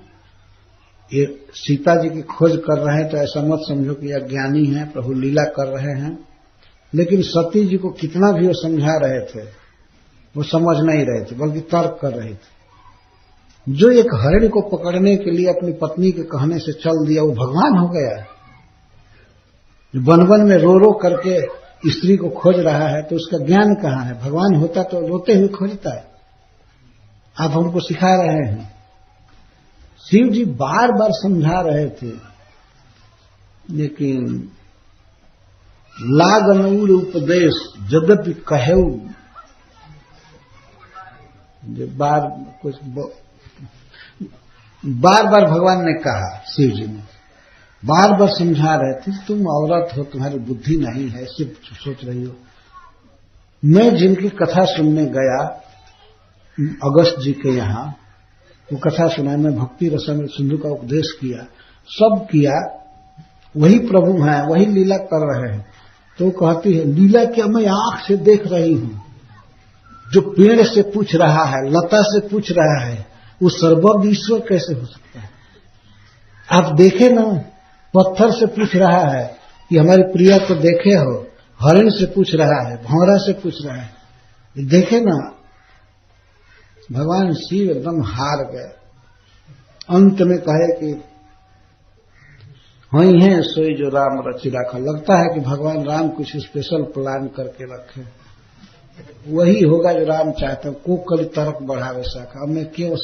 ये सीता जी की खोज कर रहे हैं तो ऐसा मत समझो कि अज्ञानी हैं, प्रभु लीला कर रहे हैं। लेकिन सती जी को कितना भी वो समझा रहे थे, वो समझ नहीं रहे थे, बल्कि तर्क कर रहे थे। जो एक हरिण को पकड़ने के लिए अपनी पत्नी के कहने से चल दिया, वो भगवान हो गया। जो वन वन में रो रो करके स्त्री को खोज रहा है, तो उसका ज्ञान कहाँ है? भगवान होता तो रोते हुए खोजता है। आप हमको सिखा रहे हैं। शिव जी बार बार समझा रहे थे, लेकिन लागनूर उपदेश यद्यपि कहेऊ, बार बार भगवान ने कहा, शिव जी ने, बार बार समझा रहे थे, तुम औरत हो, तुम्हारी बुद्धि नहीं है, ऐसे सोच रही हो। मैं जिनकी कथा सुनने गया अगस्त जी के यहाँ, वो कथा सुनाए, मैं भक्ति रसामृत सिंधु का उपदेश किया, सब किया, वही प्रभु हैं, वही लीला कर रहे हैं। तो कहती है, लीला क्या मैं आंख से देख रही हूं। जो पेड़ से पूछ रहा है, लता से पूछ रहा है, वो सर्वज्ञ ईश्वर कैसे हो सकता है? आप देखे ना, पत्थर से पूछ रहा है कि हमारी प्रिया को देखे हो, हरिण से पूछ रहा है, भौरा से पूछ रहा है, देखे ना। भगवान शिव एकदम हार गए। अंत में कहे कि वही है सोई जो राम रचि राखा। लगता है कि भगवान राम कुछ स्पेशल प्लान करके रखे, वही होगा जो राम चाहते हैं। को कभी तर्क बढ़ावे शाखा, अब मैं क्यों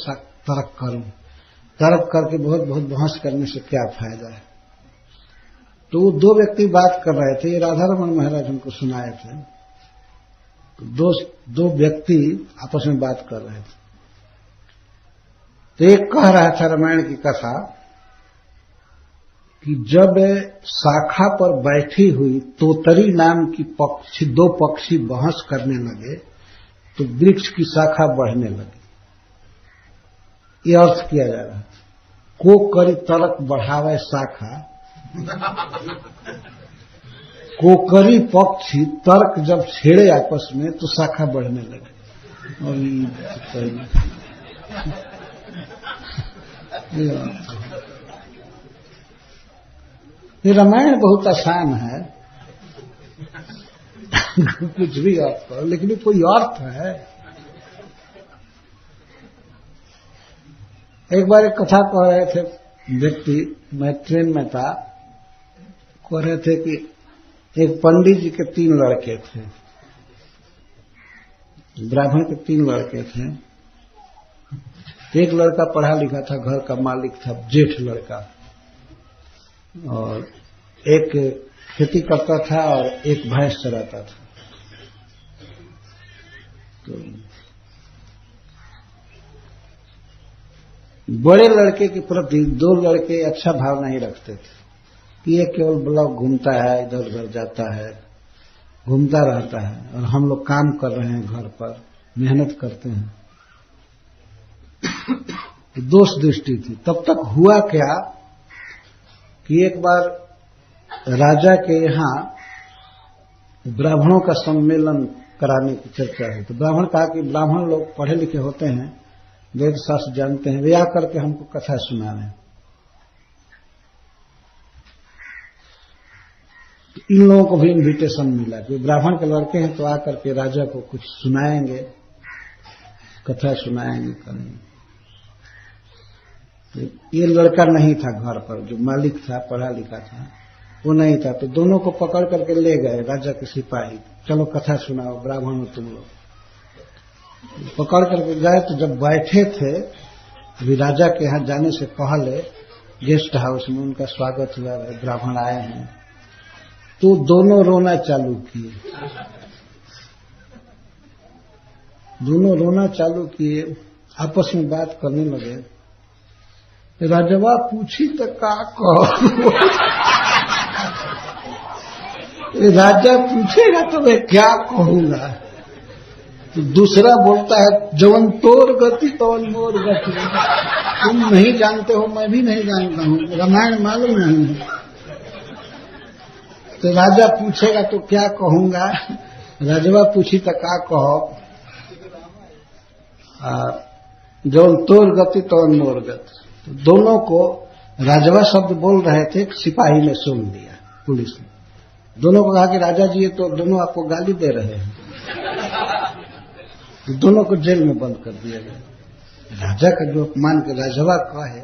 तर्क करूं? तर्क करके बहुत बहुत बहस करने से क्या फायदा है? तो वो दो व्यक्ति बात कर रहे थे, ये राधा रमन महाराज उनको सुनाए थे। दो व्यक्ति आपस में बात कर रहे थे। तो एक कह रहा था रामायण की कथा कि जब शाखा पर बैठी हुई तोतरी नाम की दो पक्षी बहस करने लगे तो वृक्ष की शाखा बढ़ने लगी। ये अर्थ किया जा रहा है, को करी तर्क बढ़ावे शाखा। कोकरी पक्षी तर्क जब छेड़े आपस में तो शाखा बढ़ने लगे। और ये रामायण बहुत आसान है, कुछ भी अर्थ करो, लेकिन कोई अर्थ है। एक बार एक कथा कह रहे थे व्यक्ति, मैं ट्रेन में था, कह रहे थे कि एक पंडित जी के 3 लड़के थे, ब्राह्मण के 3 लड़के थे। एक लड़का पढ़ा लिखा था, घर का मालिक था, जेठ लड़का, और एक खेती करता था और एक भैंस चराता था। तो बड़े लड़के के प्रति 2 लड़के अच्छा भाव नहीं रखते थे कि ये केवल ब्लॉक घूमता है, इधर उधर जाता है, घूमता रहता है, और हम लोग काम कर रहे हैं, घर पर मेहनत करते हैं। दोष दृष्टि थी। तब तक हुआ क्या कि एक बार राजा के यहाँ ब्राह्मणों का सम्मेलन कराने की चर्चा हुई। तो ब्राह्मण कहा कि ब्राह्मण लोग पढ़े लिखे होते हैं, वेद शास्त्र जानते हैं, वे आकर के हमको कथा सुना रहे हैं। इन लोगों को भी इनविटेशन मिला कि ब्राह्मण के लड़के हैं तो आकर के राजा को कुछ सुनाएंगे, कथा सुनाएंगे, करेंगे। तो ये लड़का नहीं था घर पर, जो मालिक था, पढ़ा लिखा था, वो नहीं था। तो दोनों को पकड़ करके ले गए राजा के सिपाही, चलो कथा सुनाओ, ब्राह्मण हो तुम लोग। पकड़ करके गए तो जब बैठे थे, अभी राजा के यहाँ जाने से पहले गेस्ट हाउस में उनका स्वागत हुआ, ब्राह्मण आए हैं, तो दोनों रोना चालू किए। दोनों रोना चालू किए, आपस में बात करने लगे। राजवा पूछी तो का कहो। राजा पूछेगा तो मैं क्या कहूंगा। तो दूसरा बोलता है, जवन तोर गति तवन मोर गति। तुम नहीं जानते हो, मैं भी नहीं जानता हूं, रामायण मालूम नहीं है। तो राजा पूछेगा तो क्या कहूंगा। राजवा पूछी तो का कहो, जवन तोर गति तवन मोर गति। तो दोनों को राजवा शब्द बोल रहे थे, सिपाही ने सुन लिया, पुलिस ने। दोनों को कहा कि राजा जी ये तो दोनों आपको गाली दे रहे हैं। तो दोनों को जेल में बंद कर दिया गया। राजा का जो अपमान के राजवा कहे,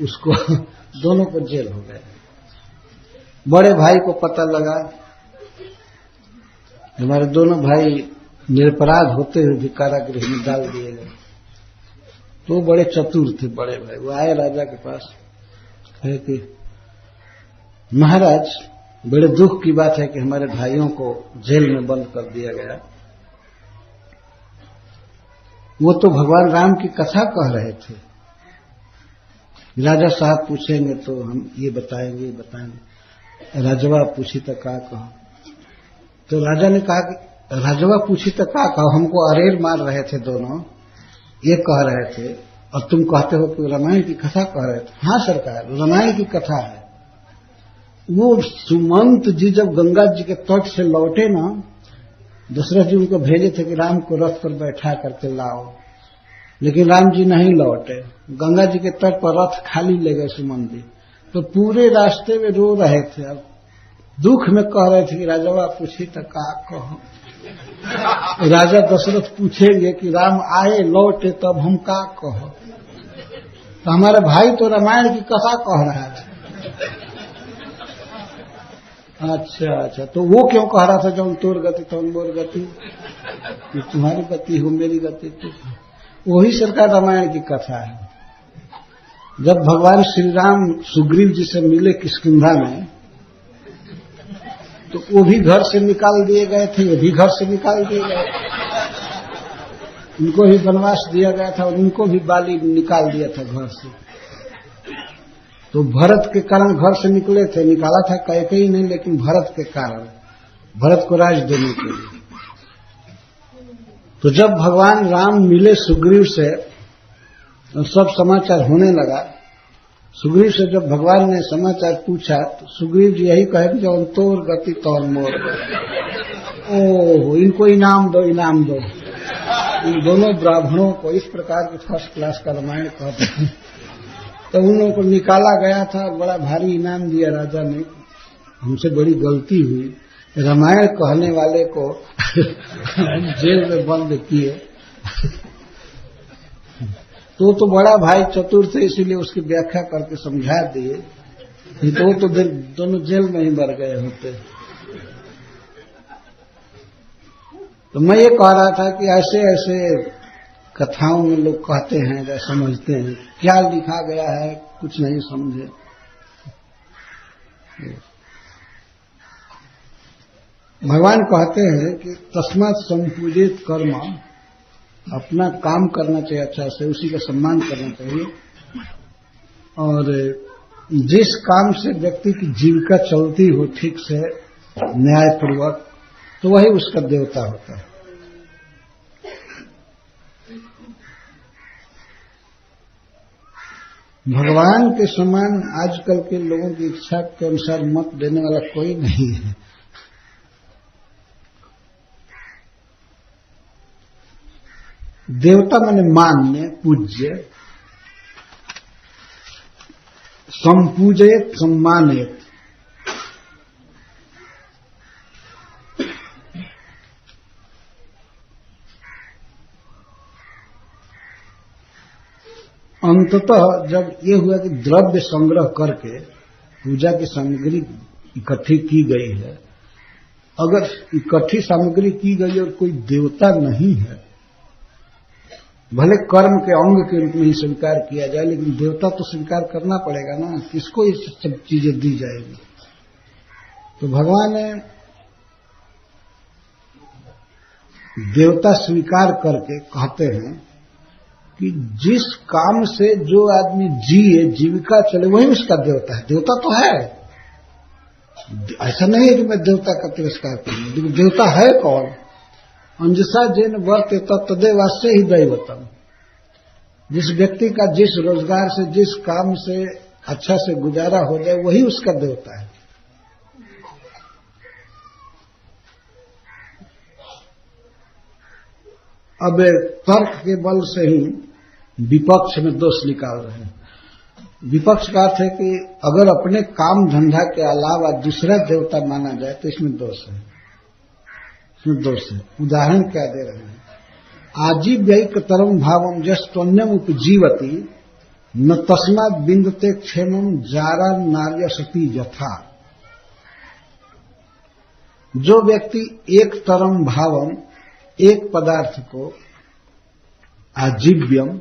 उसको दोनों को जेल हो गए। बड़े भाई को पता लगा, हमारे दोनों भाई निरपराध होते हुए भी कारागृह में डाल दिए गए। तो बड़े चतुर थे बड़े भाई, वो आए राजा के पास, कहे कि महाराज बड़े दुख की बात है कि हमारे भाइयों को जेल में बंद कर दिया गया। वो तो भगवान राम की कथा कह रहे थे, राजा साहब पूछेंगे तो हम ये बताएंगे, राजवा पूछी तो का कहो। तो राजा ने कहा कि राजवा पूछी तो का कहो, हमको अरेर मार रहे थे दोनों, ये कह रहे थे और तुम कहते हो कि रामायण की कथा कह रहे थे। हाँ सरकार, रामायण की कथा है। वो सुमंत जी जब गंगा जी के तट से लौटे ना, दशरथ जी उनको भेजे थे कि राम को रथ पर बैठा करके लाओ, लेकिन राम जी नहीं लौटे। गंगा जी के तट पर रथ खाली ले गए सुमंत जी, तो पूरे रास्ते में रो रहे थे। अब दुख में कह रहे थे कि राजवा पूछी तो का कहो। राजा दशरथ पूछेंगे कि राम आए लौटे तब हम का कहो, तो हमारे भाई तो रामायण की कथा कह रहा है। अच्छा, तो वो क्यों कह रहा था जब तोर गति तब मोर गति, तुम्हारी गति हो मेरी गति तो, वही सरकार रामायण की कथा है। जब भगवान श्री राम सुग्रीव जी से मिले किष्किंधा में, तो वो भी घर से निकाल दिए गए थे, ये भी घर से निकाल दिए गए, उनको भी वनवास दिया गया था और उनको भी बाली निकाल दिया था घर से। तो भरत के कारण घर से निकले थे, निकाला था कैकेयी नहीं, लेकिन भरत के कारण, भरत को राज देने के लिए। तो जब भगवान राम मिले सुग्रीव से, सब समाचार होने लगा। सुग्रीव से जब भगवान ने समाचार पूछा तो सुग्रीव जी यही कहे कि जब तोर गति तौर मोर। ओह, इनको इनाम दो, इनाम दो। इन दोनों ब्राह्मणों को इस प्रकार के फर्स्ट क्लास का रामायण कहते हैं। तो उन लोगों को निकाला गया था और बड़ा भारी इनाम दिया राजा ने। हमसे बड़ी गलती हुई, रामायण कहने वाले को जेल में बंद किए। तो बड़ा भाई चतुर थे, इसीलिए उसकी व्याख्या करके समझा दिए, तो दोनों जेल में ही मर गए होते। तो मैं ये कह रहा था कि ऐसे ऐसे कथाओं में लोग कहते हैं, या समझते हैं, क्या लिखा गया है कुछ नहीं समझे। भगवान कहते हैं कि तस्मात् संपूजित कर्म, अपना काम करना चाहिए अच्छा से, उसी का सम्मान करना चाहिए। और जिस काम से व्यक्ति की जीविका चलती हो ठीक से न्यायपूर्वक, तो वही उसका देवता होता है। भगवान के समान आजकल के लोगों की इच्छा के अनुसार मत देने वाला कोई नहीं है। देवता माने मान्य, पूज्य, संपूजयत सम्मानित। अंततः जब ये हुआ कि द्रव्य संग्रह करके पूजा की सामग्री इकट्ठी की गई है, अगर इकट्ठी सामग्री की गई और कोई देवता नहीं है, भले कर्म के अंग के रूप में ही स्वीकार किया जाए, लेकिन देवता तो स्वीकार करना पड़ेगा ना, किसको ये सब चीजें दी जाएगी। तो भगवान ने देवता स्वीकार करके कहते हैं कि जिस काम से जो आदमी जिए, जीविका चले, वही उसका देवता है। देवता तो है, ऐसा नहीं है कि मैं देवता का तिरस्कार करूं, लेकिन देवता है कौन? अंजसा जेन वर्त तदेवास्य ही दैवतम। जिस व्यक्ति का जिस रोजगार से, जिस काम से अच्छा से गुजारा हो जाए, वही उसका देवता है। अब तर्क के बल से ही विपक्ष में दोष निकाल रहे हैं। विपक्ष का अर्थ है कि अगर अपने काम धंधा के अलावा दूसरा देवता माना जाए तो इसमें दोष है, इसमें दोष है। उदाहरण क्या दे रहे हैं? आजीव्यैकतरम भावम जस्त्वन्यम उपजीवति न तस्मात् बिंदते क्षेमम जारा नार्यसति यथा। जो व्यक्ति एक तरम भावम, एक पदार्थ को, आजीव्यम,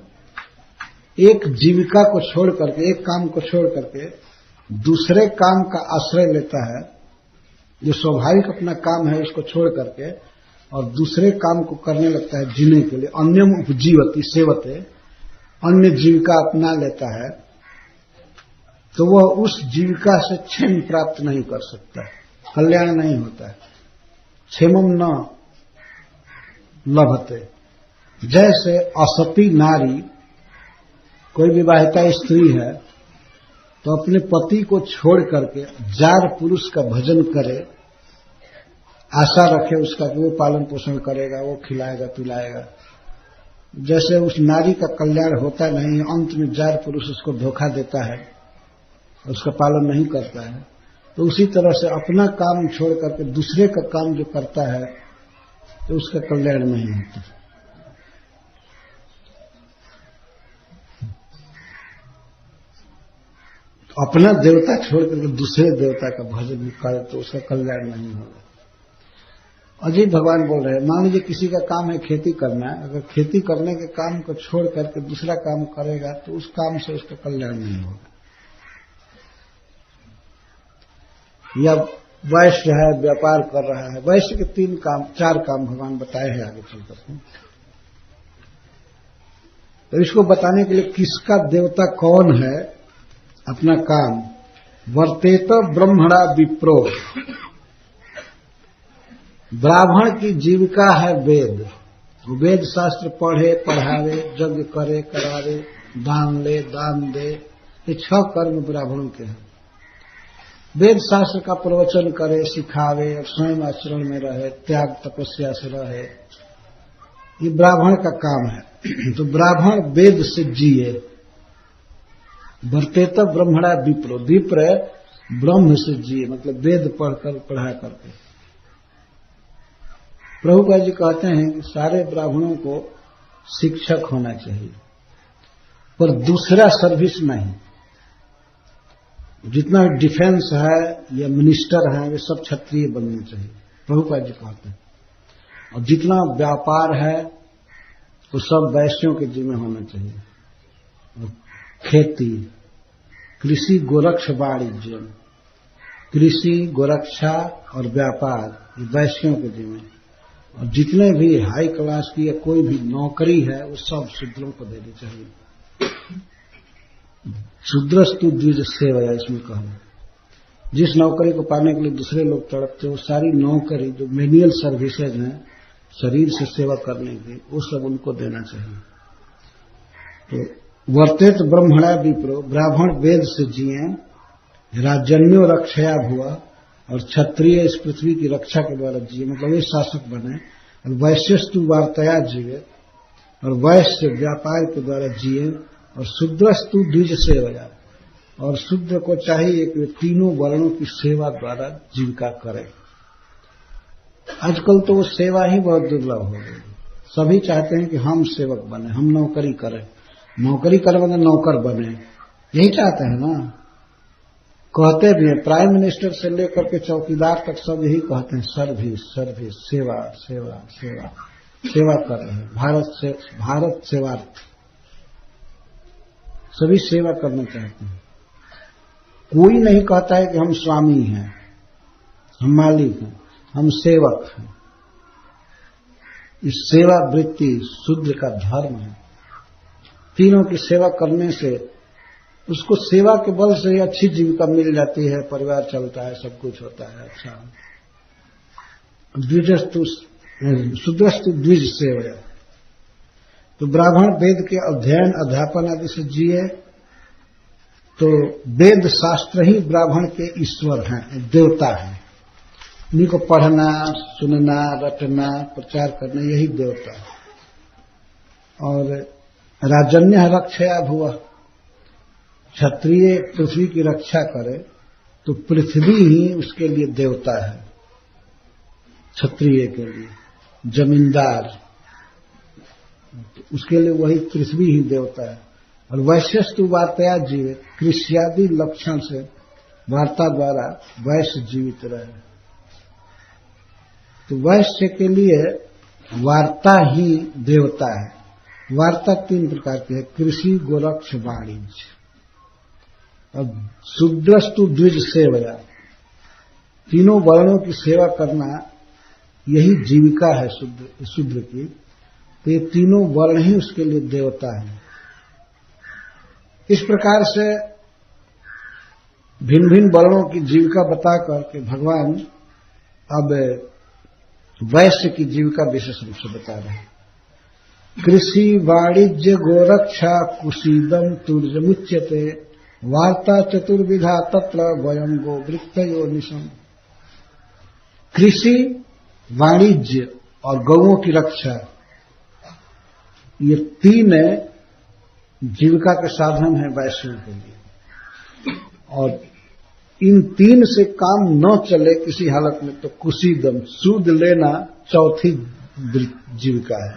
एक जीविका को छोड़ करके, एक काम को छोड़ करके दूसरे काम का आश्रय लेता है, जो स्वाभाविक अपना काम है उसको छोड़ करके और दूसरे काम को करने लगता है जीने के लिए, अन्यम उपजीवति सेवते, अन्य जीविका अपना लेता है, तो वह उस जीविका से क्षेम प्राप्त नहीं कर सकता, कल्याण नहीं होता है। क्षेमम न लभते। जैसे असती नारी, कोई विवाहिता स्त्री है तो अपने पति को छोड़ करके जार पुरुष का भजन करे, आशा रखे उसका कि वो पालन पोषण करेगा, वो खिलाएगा पिलाएगा, जैसे उस नारी का कल्याण होता नहीं, अंत में जार पुरुष उसको धोखा देता है, उसका पालन नहीं करता है, तो उसी तरह से अपना काम छोड़ करके दूसरे का काम जो करता है तो उसका कल्याण नहीं होता। तो अपना देवता छोड़ करके दूसरे देवता का भजन करे तो उसका कल्याण नहीं होगा। अजीब भगवान बोल रहे हैं, मान लीजिए किसी का काम है खेती करना, अगर खेती करने के काम को छोड़ करके दूसरा काम करेगा तो उस काम से उसका कल्याण नहीं होगा। या वैश्य है, व्यापार कर रहा है, वैश्य के 4 काम भगवान बताए हैं आगे चल करके। तो इसको बताने के लिए किसका देवता कौन है, अपना काम। वर्तेत ब्रह्मणा विप्रो, ब्राह्मण की जीविका है वेद। वेद शास्त्र पढ़े पढ़ावे, यज्ञ करे करावे, दान ले दान दे, ये 6 कर्म ब्राह्मणों के हैं। वेद शास्त्र का प्रवचन करे, सिखावे और स्वयं आचरण में रहे, त्याग तपस्या से रहे, ये ब्राह्मण का काम है। तो ब्राह्मण वेद से जिए। वर्तेत ब्रह्मणा विप्रो, विप्र ब्रह्म से जिए, मतलब वेद पढ़कर पढ़ा करके। प्रभुपाद जी कहते हैं कि सारे ब्राह्मणों को शिक्षक होना चाहिए, पर दूसरा सर्विस नहीं। जितना डिफेंस है या मिनिस्टर है वे सब क्षत्रिय बनने चाहिए, प्रभुपाद जी कहते हैं। और जितना व्यापार है वो सब वैश्यों के जिम्मे होना चाहिए। और खेती, कृषि गोरक्ष वाणिज्य, कृषि गोरक्षा और व्यापार ये वैश्यों के जिम्मे। और जितने भी हाई क्लास की या कोई भी नौकरी है वो सब शूद्रों को देनी चाहिए। शूद्रस्तु द्विज सेवया, इसमें कहा जिस नौकरी को पाने के लिए दूसरे लोग तड़पते वो सारी नौकरी जो मेन्युअल सर्विसेज हैं शरीर से सेवा करने की, वो सब उनको देना चाहिए। तो वर्तेत ब्रह्मणा विप्रो, ब्राह्मण वेद से जिए, राजन्यो रक्षया भुआ, और क्षत्रिय इस पृथ्वी की रक्षा के द्वारा जिए, मतलब ये शासक बने। और वैश्यस्तु वार्तया जिए, और वैश्य व्यापार के द्वारा जिए। और शूद्रस्तु द्विज सेवया, और शूद्र को चाहिए कि वे तीनों वर्णों की सेवा द्वारा जीविका करे। आजकल तो वो सेवा ही बहुत दुर्लभ हो गई। सभी चाहते हैं कि हम सेवक बने, हम नौकरी करें, नौकरी करें मतलब नौकर बने, यही चाहते हैं ना। कहते भी हैं, प्राइम मिनिस्टर से लेकर के चौकीदार तक सब यही कहते हैं, सर्विस सर्विस, सेवा सेवा सेवा, सेवा कर रहे हैं। भारत सेवार्थ, सभी सेवा करना चाहते हैं। कोई नहीं कहता है कि हम स्वामी हैं, हम मालिक हैं, हम सेवक हैं। इस सेवा वृत्ति शूद्र का धर्म है। तीनों की सेवा करने से उसको सेवा के बल से अच्छी जीविका मिल जाती है, परिवार चलता है, सब कुछ होता है अच्छा। द्विजस्तु शूद्रस्तु द्विज सेवया, तो ब्राह्मण वेद के अध्ययन अध्यापन आदि से जिए। तो वेद शास्त्र ही ब्राह्मण के ईश्वर हैं, देवता हैं। उन्हीं को पढ़ना, सुनना, रटना, प्रचार करना, यही देवता है। और राजन्य रक्षया भुवा, क्षत्रिय पृथ्वी की रक्षा करे तो पृथ्वी ही उसके लिए देवता है। क्षत्रिय के लिए जमींदार, उसके लिए वही पृथ्वी ही देवता है। और वैश्यस्तु वार्तया जीवे, कृष्यादि लक्षण से वार्ता द्वारा वैश्य जीवित रहे। तो वैश्य के लिए वार्ता ही देवता है। वार्ता 3 प्रकार की है, कृषि गोरक्ष वाणिज्य। अब शूद्रस्तु द्विज सेवया, तीनों वर्णों की सेवा करना यही जीविका है शूद्र की। तो ये तीनों वर्ण ही उसके लिए देवता है। इस प्रकार से भिन्न भिन्न वर्णों की जीविका बता करके भगवान अब वैश्य की जीविका विशेष रूप से बता रहे हैं। कृषि वाणिज्य गोरक्षा कुशीदम तुर्यमुच्यते वार्ता चतुर्विधा तत्र वयम गोवृत्तयो निशम। कृषि, वाणिज्य और गौओं की रक्षा, ये तीन जीविका के साधन हैं वैश्यों के लिए। और इन तीन से काम न चले किसी हालत में तो कुशीदम, सूद लेना चौथी जीविका है।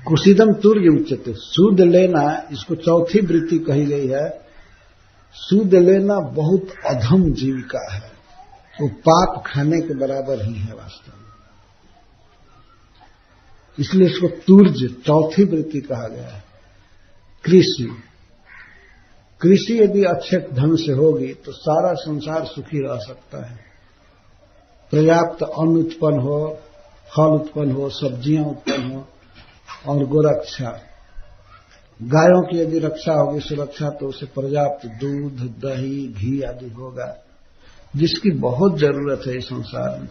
कुशीदम तुर्य उच्यते, सूद लेना, इसको चौथी वृत्ति कही गई है। सूद लेना बहुत अधम जीविका है, वो पाप खाने के बराबर ही है वास्तव में, इसलिए इसको तुर्य चौथी वृत्ति कहा गया है। कृषि, कृषि यदि अच्छे ढंग से होगी तो सारा संसार सुखी रह सकता है। पर्याप्त अन्न उत्पन्न हो, फल उत्पन्न हो, सब्जियां उत्पन्न हो, और गोरक्षा, गायों की यदि रक्षा होगी, सुरक्षा, तो उसे पर्याप्त दूध, दही, घी आदि होगा, जिसकी बहुत जरूरत है इस संसार में।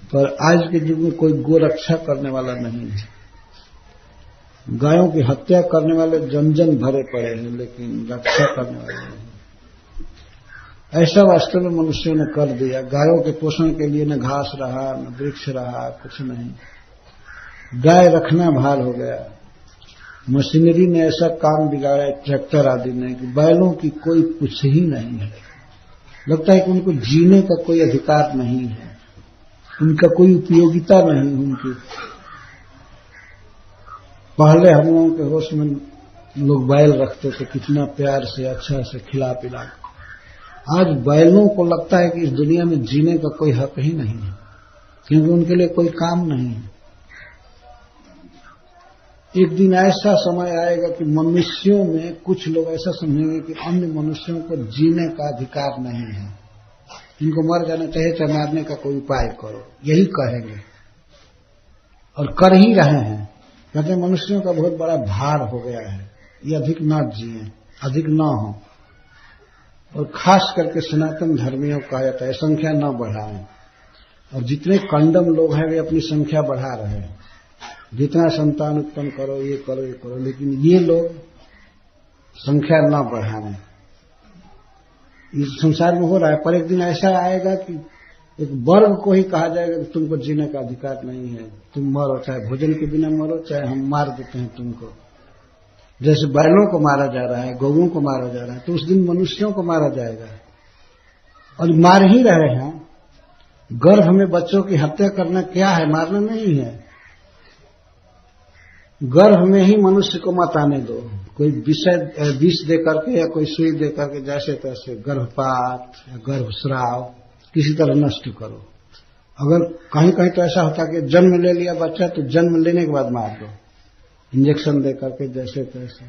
पर आज के युग में कोई गोरक्षा करने वाला नहीं है। गायों की हत्या करने वाले जन जन भरे पड़े हैं, लेकिन रक्षा करने वाले नहीं। ऐसा वास्तव में मनुष्यों ने कर दिया। गायों के पोषण के लिए न घास रहा, न वृक्ष रहा, कुछ नहीं। गाय रखना भार हो गया। मशीनरी ने ऐसा काम बिगाड़ा, ट्रैक्टर आदि ने, कि बैलों की कोई कुछ ही नहीं है। लगता है कि उनको जीने का कोई अधिकार नहीं है, उनका कोई उपयोगिता नहीं उनकी। पहले हम लोगों के होश में लोग बैल रखते थे, कितना प्यार से अच्छा से खिला पिला। आज बैलों को लगता है कि इस दुनिया में जीने का कोई हक ही नहीं है, क्योंकि उनके लिए कोई काम नहीं है। एक दिन ऐसा समय आएगा कि मनुष्यों में कुछ लोग ऐसा समझेंगे कि अन्य मनुष्यों को जीने का अधिकार नहीं है, इनको मर जाना चाहिए, चाहे मारने का कोई उपाय करो, यही कहेंगे और कर ही रहे हैं। कहते हैं मनुष्यों का बहुत बड़ा भार हो गया है, ये अधिक न जिए, अधिक न हो। और खास करके सनातन धर्मियों का कहता है संख्या न बढ़ाएं। और जितने कंडम लोग हैं वे अपनी संख्या बढ़ा रहे हैं, जितना संतान उत्पन्न करो, ये करो, ये करो, लेकिन ये लोग संख्या न बढ़ाएं। इस संसार में हो रहा है। पर एक दिन ऐसा आएगा कि एक वर्ग को ही कहा जाएगा कि तुमको जीने का अधिकार नहीं है, तुम मरो, चाहे भोजन के बिना मरो, चाहे हम मार देते हैं तुमको। जैसे बैलों को मारा जा रहा है, गौओं को मारा जा रहा है, तो उस दिन मनुष्यों को मारा जाएगा। और मार ही रहे हैं। गर्भ में बच्चों की हत्या करना क्या है? मारना नहीं है। गर्भ में ही मनुष्य को मत आने दो। कोई विष दे करके या कोई सुई दे करके जैसे तैसे गर्भपात या गर्भस्राव किसी तरह नष्ट करो। अगर कहीं कहीं तो ऐसा होता कि जन्म ले लिया बच्चा तो जन्म लेने के बाद मार दो, इंजेक्शन दे करके जैसे तैसे।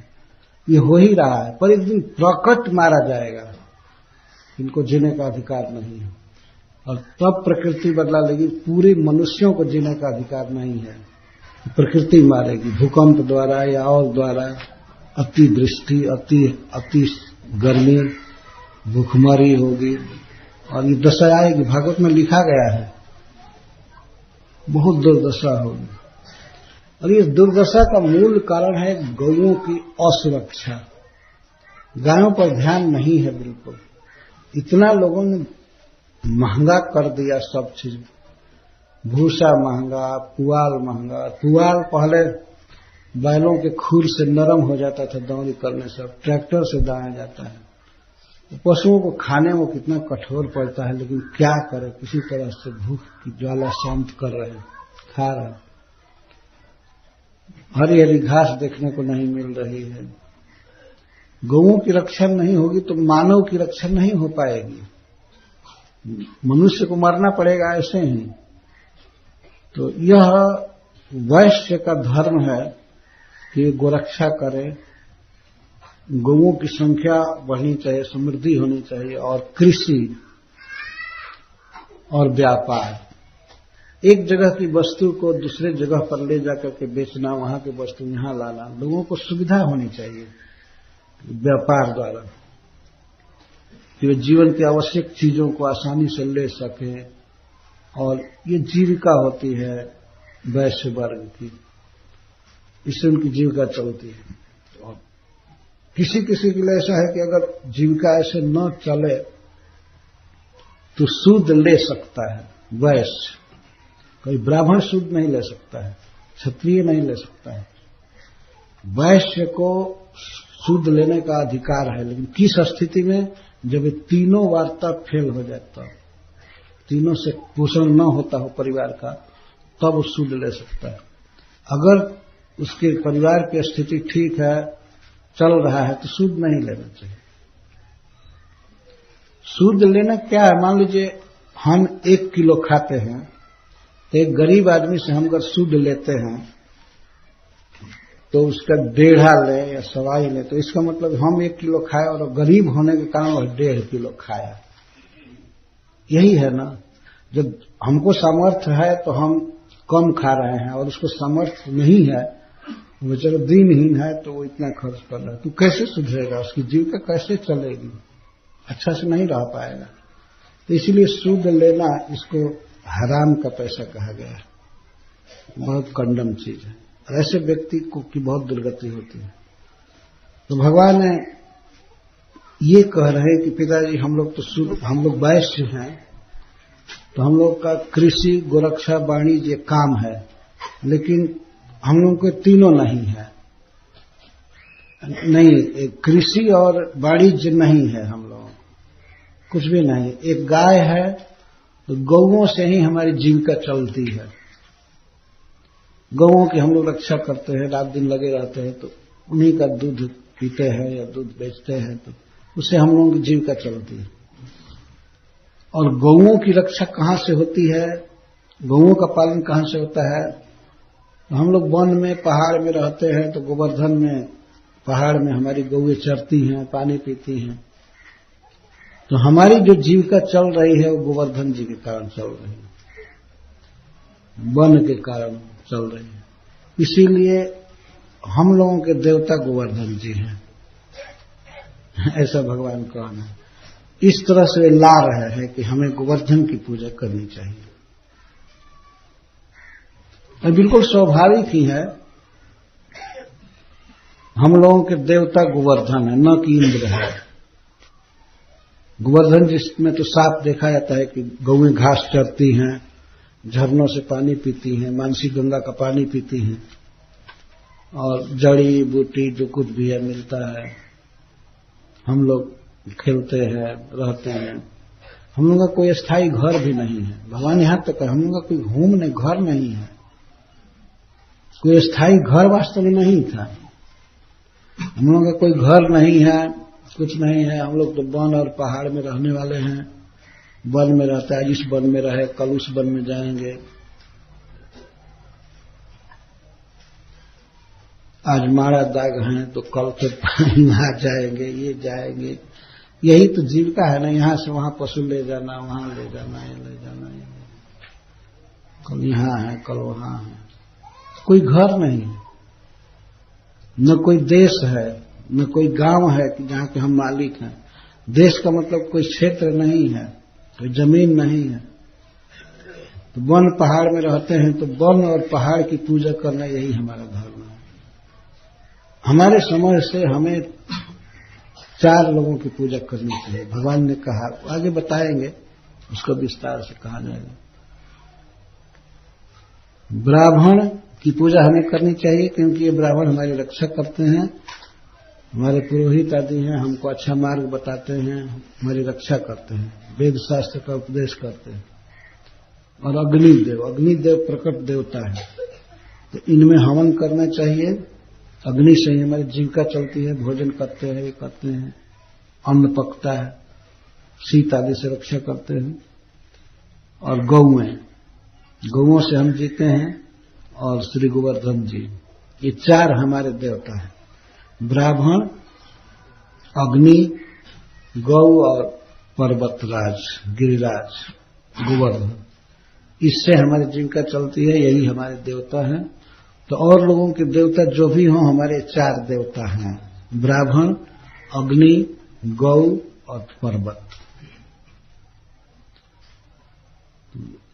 ये हो ही रहा है। पर एक दिन प्रकट मारा जाएगा, इनको जीने का अधिकार नहीं है। और तब प्रकृति बदला लेगी। पूरे मनुष्यों को जीने का अधिकार नहीं है, प्रकृति मारेगी, भूकंप द्वारा या और द्वारा। अति वृष्टि, अति गर्मी, भूखमरी होगी और ये दशा आएगी। भागवत में लिखा गया है, बहुत दुर्दशा होगी। और इस दुर्दशा का मूल कारण है गौओं की असुरक्षा। गायों पर ध्यान नहीं है बिल्कुल। इतना लोगों ने महंगा कर दिया सब चीज। भूसा महंगा, पुआल महंगा। पुआल पहले बैलों के खुर से नरम हो जाता था दौड़ी करने से, अब ट्रैक्टर से दाया जाता है। पशुओं को खाने में कितना कठोर पड़ता है, लेकिन क्या करें, किसी तरह से भूख की ज्वाला शांत कर रहे हैं, खा रहे हैं। हरी हरी घास देखने को नहीं मिल रही है। गौओं की रक्षा नहीं होगी तो मानव की रक्षा नहीं हो पाएगी। मनुष्य को मरना पड़ेगा ऐसे ही। तो यह वैश्य का धर्म है कि गोरक्षा करे, गौओं की संख्या बढ़नी चाहिए, समृद्धि होनी चाहिए, और कृषि और व्यापार। एक जगह की वस्तु को दूसरे जगह पर ले जाकर के बेचना, वहां की वस्तु यहां लाना, लोगों को सुविधा होनी चाहिए व्यापार द्वारा। कि वे जीवन की आवश्यक चीजों को आसानी से ले सकें, और ये जीविका होती है वैश्य वर्ग की, इससे उनकी जीविका चलती है। और किसी किसी के लिए ऐसा है कि अगर जीविका ऐसे न चले तो सूद ले सकता है वैश्य, कोई ब्राह्मण सूद नहीं ले सकता है, क्षत्रिय नहीं ले सकता है। वैश्य को सूद लेने का अधिकार है, लेकिन किस स्थिति में, जब ये तीनों वार्ता फेल हो जाता, तीनों से पोषण न होता हो परिवार का, तब वो सूद ले सकता है। अगर उसके परिवार की स्थिति ठीक है, चल रहा है, तो सूद नहीं लेना चाहिए। सूद लेना क्या है? मान लीजिए हम 1 किलो खाते हैं, तो एक गरीब आदमी से हम अगर सूद लेते हैं तो उसका 1.5 ले या 1.25 ले, तो इसका मतलब हम 1 किलो खाए और गरीब होने के कारण वह 1.5 किलो खाया। यही है ना, जब हमको सामर्थ्य है तो हम कम खा रहे हैं, और उसको सामर्थ्य नहीं है, वो चलो दिनहीन है तो वो इतना खर्च कर रहा है, तो कैसे सुधरेगा? उसकी जीविका कैसे चलेगी? अच्छा से नहीं रह पाएगा। तो इसलिए सूद लेना, इसको हराम का पैसा कहा गया है, बहुत कंडम चीज है। ऐसे व्यक्ति को की बहुत दुर्गति होती है। तो भगवान ये कह रहे हैं कि पिताजी हम लोग तो सूद, हम लोग वैश्य हैं, तो हम लोग का कृषि, गोरक्षा, वाणिज्य काम है, लेकिन हम लोग को तीनों नहीं है। नहीं, कृषि और वाणिज्य नहीं है, हम लोग कुछ भी नहीं। एक गाय है, तो गौओं से ही हमारी जीविका चलती है। गौओं की हम लोग रक्षा करते हैं, रात दिन लगे रहते हैं, तो उन्हीं का दूध पीते हैं या दूध बेचते हैं, तो उससे हम लोगों की जीविका चलती है। और गौओं की रक्षा कहाँ से होती है, गौओं का पालन कहाँ से होता है? तो हम लोग वन में, पहाड़ में रहते हैं, तो गोवर्धन में, पहाड़ में हमारी गौएं चरती हैं, पानी पीती हैं। तो हमारी जो जीविका चल रही है वो गोवर्धन जी के कारण चल रही है, वन के कारण चल रही है। इसीलिए हम लोगों के देवता गोवर्धन जी हैं, ऐसा भगवान का कहना है। इस तरह से वे ला रहे हैं कि हमें गोवर्धन की पूजा करनी चाहिए। और बिल्कुल स्वाभाविक ही है, हम लोगों के देवता गोवर्धन है, न कि इंद्र है। गोवर्धन जिसमें तो साफ देखा जाता है कि गौएं घास चरती हैं, झरनों से पानी पीती हैं, मानसी गंगा का पानी पीती हैं, और जड़ी बूटी जो कुछ भी है मिलता है। हम लोग खेलते हैं, रहते हैं। हम लोग का कोई स्थायी घर भी नहीं है। भगवान यहां तक है, हम लोग का कोई घूमने घर नहीं है, कोई स्थायी घर वास्तव में नहीं था। हम लोग का कोई घर नहीं है, कुछ नहीं है। हम लोग तो वन और पहाड़ में रहने वाले हैं। वन में रहता है, इस वन में रहे, कल उस वन में जाएंगे। आज मारा दाग हैं तो कल फिर वहां जाएंगे, ये जाएंगे। यही तो जीविका है ना, यहां से वहां पशु ले जाना, वहां ले जाना, ये ले जाना, ये कल यहां है, कल वहां है। कोई घर नहीं है, न कोई देश है, न कोई गांव है कि जहां के हम मालिक हैं। देश का मतलब कोई क्षेत्र नहीं है, कोई जमीन नहीं है। तो वन पहाड़ में रहते हैं, तो वन और पहाड़ की पूजा करना यही हमारा धर्म है। हमारे समझ से हमें 4 लोगों की पूजा करनी चाहिए। भगवान ने कहा, आगे बताएंगे, उसको विस्तार से कहा जाएगा। ब्राह्मण की पूजा हमें करनी चाहिए, क्योंकि ये ब्राह्मण हमारी रक्षा करते हैं, हमारे पुरोहित आदि हैं, हमको अच्छा मार्ग बताते हैं, हमारी रक्षा करते हैं, वेद शास्त्र का उपदेश करते हैं। और अग्निदेव, अग्निदेव प्रकट देवता है, तो इनमें हवन करना चाहिए। अग्नि से ही हमारी जीविका चलती है, भोजन करते हैं, ये करते हैं, अन्न पकता है, शीत आदि से रक्षा करते हैं। और गौओं से हम जीते हैं, और श्री गोवर्धन जी, ये 4 हमारे देवता हैं। ब्राह्मण, अग्नि, गौ और पर्वतराज, गिरिराज, गोवर्धन, इससे हमारी जीविका चलती है, यही हमारे देवता हैं। तो और लोगों के देवता जो भी हों, हमारे 4 देवता हैं, ब्राह्मण, अग्नि, गौ और पर्वत।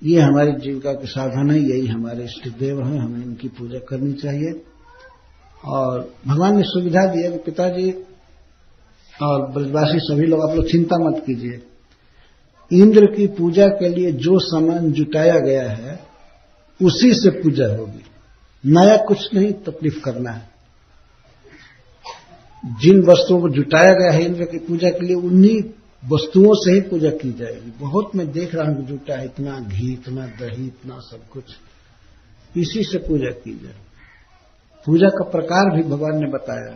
ये हमारी जीविका के साधन है, यही हमारे इष्ट देव हैं, हमें इनकी पूजा करनी चाहिए। और भगवान ने सुविधा दी है कि पिताजी और ब्रजवासी सभी लोग, आप लोग चिंता मत कीजिए, इंद्र की पूजा के लिए जो सामान जुटाया गया है उसी से पूजा होगी, नया कुछ नहीं तकलीफ करना है। जिन वस्तुओं को जुटाया गया है इंद्र की पूजा के लिए, उन्हीं वस्तुओं से ही पूजा की जाएगी। बहुत मैं देख रहा हूं कि जुटा है, इतना घी, इतना दही, इतना सब कुछ, इसी से पूजा की जाए। पूजा का प्रकार भी भगवान ने बताया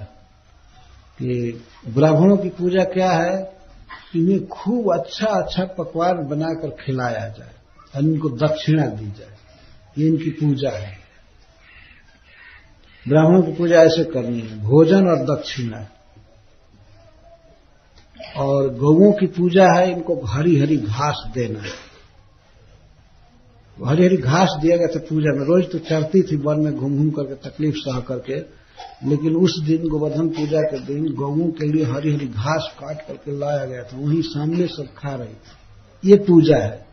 कि ब्राह्मणों की पूजा क्या है, इन्हें खूब अच्छा अच्छा पकवान बनाकर खिलाया जाए और इनको दक्षिणा दी जाए, ये इनकी पूजा है। ब्राह्मणों की पूजा ऐसे करनी है, भोजन और दक्षिणा। और गौओं की पूजा है, इनको हरी हरी घास देना है। हरी हरी घास दिया गया था पूजा में, रोज तो चरती थी वन में घूम घूम करके, तकलीफ सह करके, लेकिन उस दिन गोवर्धन पूजा के दिन गौओं के लिए हरी हरी घास काट करके लाया गया था, वहीं सामने सब खा रही थी। ये पूजा है।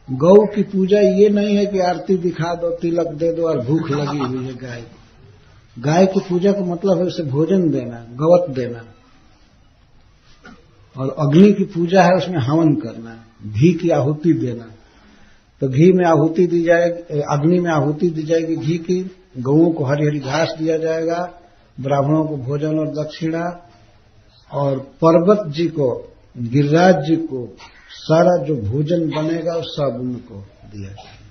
गौ की पूजा ये नहीं है कि आरती दिखा दो, तिलक दे दो और भूख लगी हुई है गाय को। गाय की पूजा का मतलब है उसे भोजन देना, गवत देना। और अग्नि की पूजा है, उसमें हवन करना, घी की आहुति देना। तो घी में आहुति दी जाएगी, अग्नि में आहुति दी जाएगी घी की, गौओं को हरी हरी घास दिया जाएगा, ब्राह्मणों को भोजन और दक्षिणा, और पर्वत जी को, गिरिराज जी को सारा जो भोजन बनेगा वो सब उनको दिया जाएगा।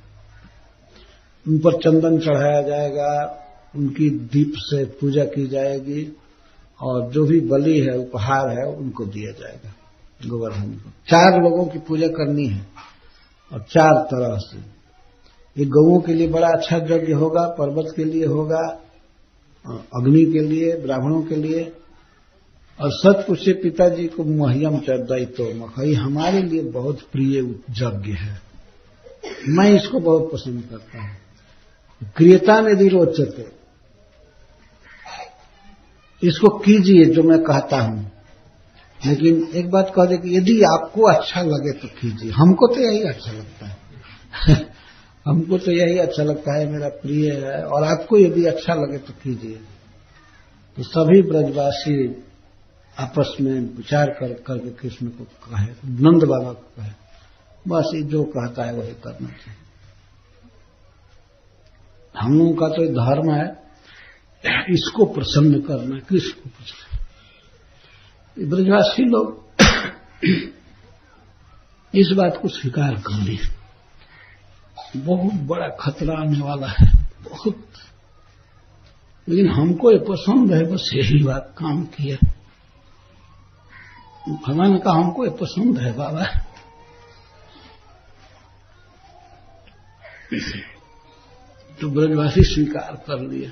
उन पर चंदन चढ़ाया जाएगा, उनकी दीप से पूजा की जाएगी, और जो भी बलि है, उपहार है, उनको दिया जाएगा गोवर्धन को। 4 लोगों की पूजा करनी है और 4 तरह से। ये गौओं के लिए बड़ा अच्छा यज्ञ होगा, पर्वत के लिए होगा, अग्नि के लिए, ब्राह्मणों के लिए, और सच पूछे पिताजी को मह्यम च दैतो मखई, हमारे लिए बहुत प्रिय यज्ञ है। मैं इसको बहुत पसंद करता हूं। क्रियता में भी रोचते, इसको कीजिए जो मैं कहता हूं, लेकिन एक बात कह दे कि यदि आपको अच्छा लगे तो कीजिए। हमको तो यही अच्छा लगता है हमको तो यही अच्छा लगता है, मेरा प्रिय है, और आपको यदि अच्छा लगे तो कीजिए। तो सभी ब्रजवासी आपस में विचार करके कृष्ण को कहे, नंद बाबा को कहे, बस ये जो कहता है वही करना चाहिए। हम लोगों का तो धर्म है इसको प्रसन्न करना, कृष्ण को प्रसन्न। ब्रजवासी लोग इस बात को स्वीकार कर ले, बहुत बड़ा खतरा आने वाला है, बहुत। लेकिन हमको ये पसंद है, बस यही बात काम किया। भगवान ने कहा हमको ये पसंद है बाबा। तो ब्रजवासी स्वीकार कर लिया।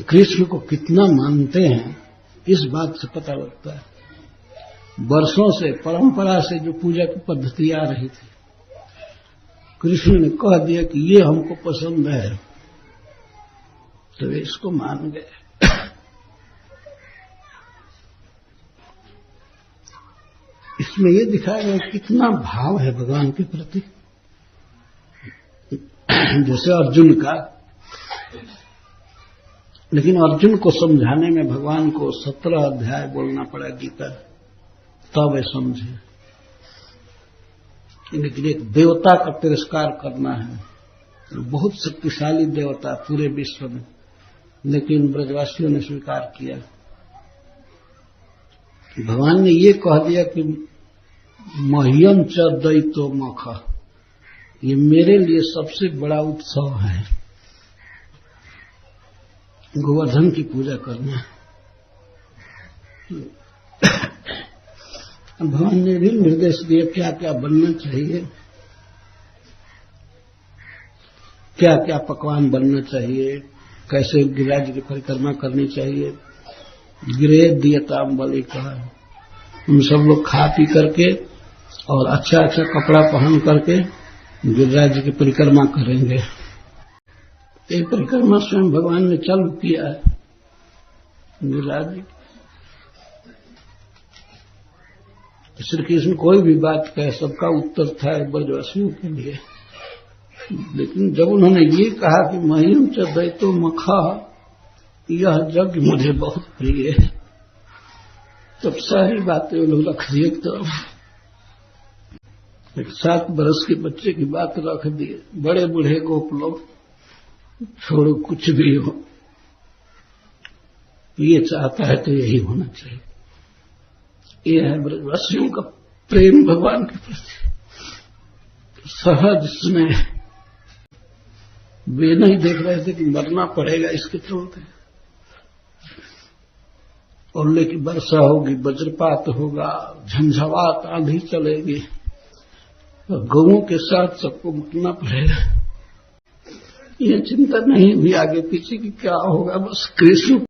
कृष्ण को कितना मानते हैं इस बात से पता लगता है। वर्षों से परंपरा से जो पूजा की पद्धति आ रही थी, कृष्ण ने कह दिया कि ये हमको पसंद है, तो वे इसको मान गए। इसमें ये दिखाया गया कितना भाव है भगवान के प्रति। जैसे अर्जुन का, लेकिन अर्जुन को समझाने में भगवान को 17 अध्याय बोलना पड़ा गीता, तब वे समझे। लेकिन एक देवता का तिरस्कार करना है, बहुत शक्तिशाली देवता पूरे विश्व में, लेकिन ब्रजवासियों ने स्वीकार किया। भगवान ने ये कह दिया कि मह्यम च दैतो मख, ये मेरे लिए सबसे बड़ा उत्सव है, गोवर्धन की पूजा करना। भगवान ने भी निर्देश दिए क्या क्या बनना चाहिए, क्या क्या पकवान बनना चाहिए, कैसे गिरिराज की परिक्रमा करनी चाहिए। गिरे दियताम बलि कहा, हम सब लोग खा पी करके और अच्छा अच्छा कपड़ा पहन करके गिरिराज की परिक्रमा करेंगे। एक परिक्रमा स्वयं भगवान ने चालू किया है गिरिराज जी। श्री कृष्ण कोई भी बात कहे सबका उत्तर था ब्रजवासियों के लिए, लेकिन जब उन्होंने ये कहा कि मह्यम च दैतो मखा, यह यज्ञ मुझे बहुत प्रिय है, तब सारी बातें वो लोग रख दिए। तो एक 7 बरस के बच्चे की बात रख दिए, बड़े बूढ़े गोप लोग छोड़ो कुछ भी हो, ये चाहता है तो यही होना चाहिए। ये है ब्रजवासियों का प्रेम भगवान के प्रति, सहज स्नेह। वे नहीं देख रहे थे कि मरना पड़ेगा इसके चलते, ओले की वर्षा होगी, वज्रपात होगा, झंझावात आंधी चलेगी, तो गौओं के साथ सबको मरना पड़ेगा। ये चिंता नहीं हुई आगे पीछे की क्या होगा, बस कृष्ण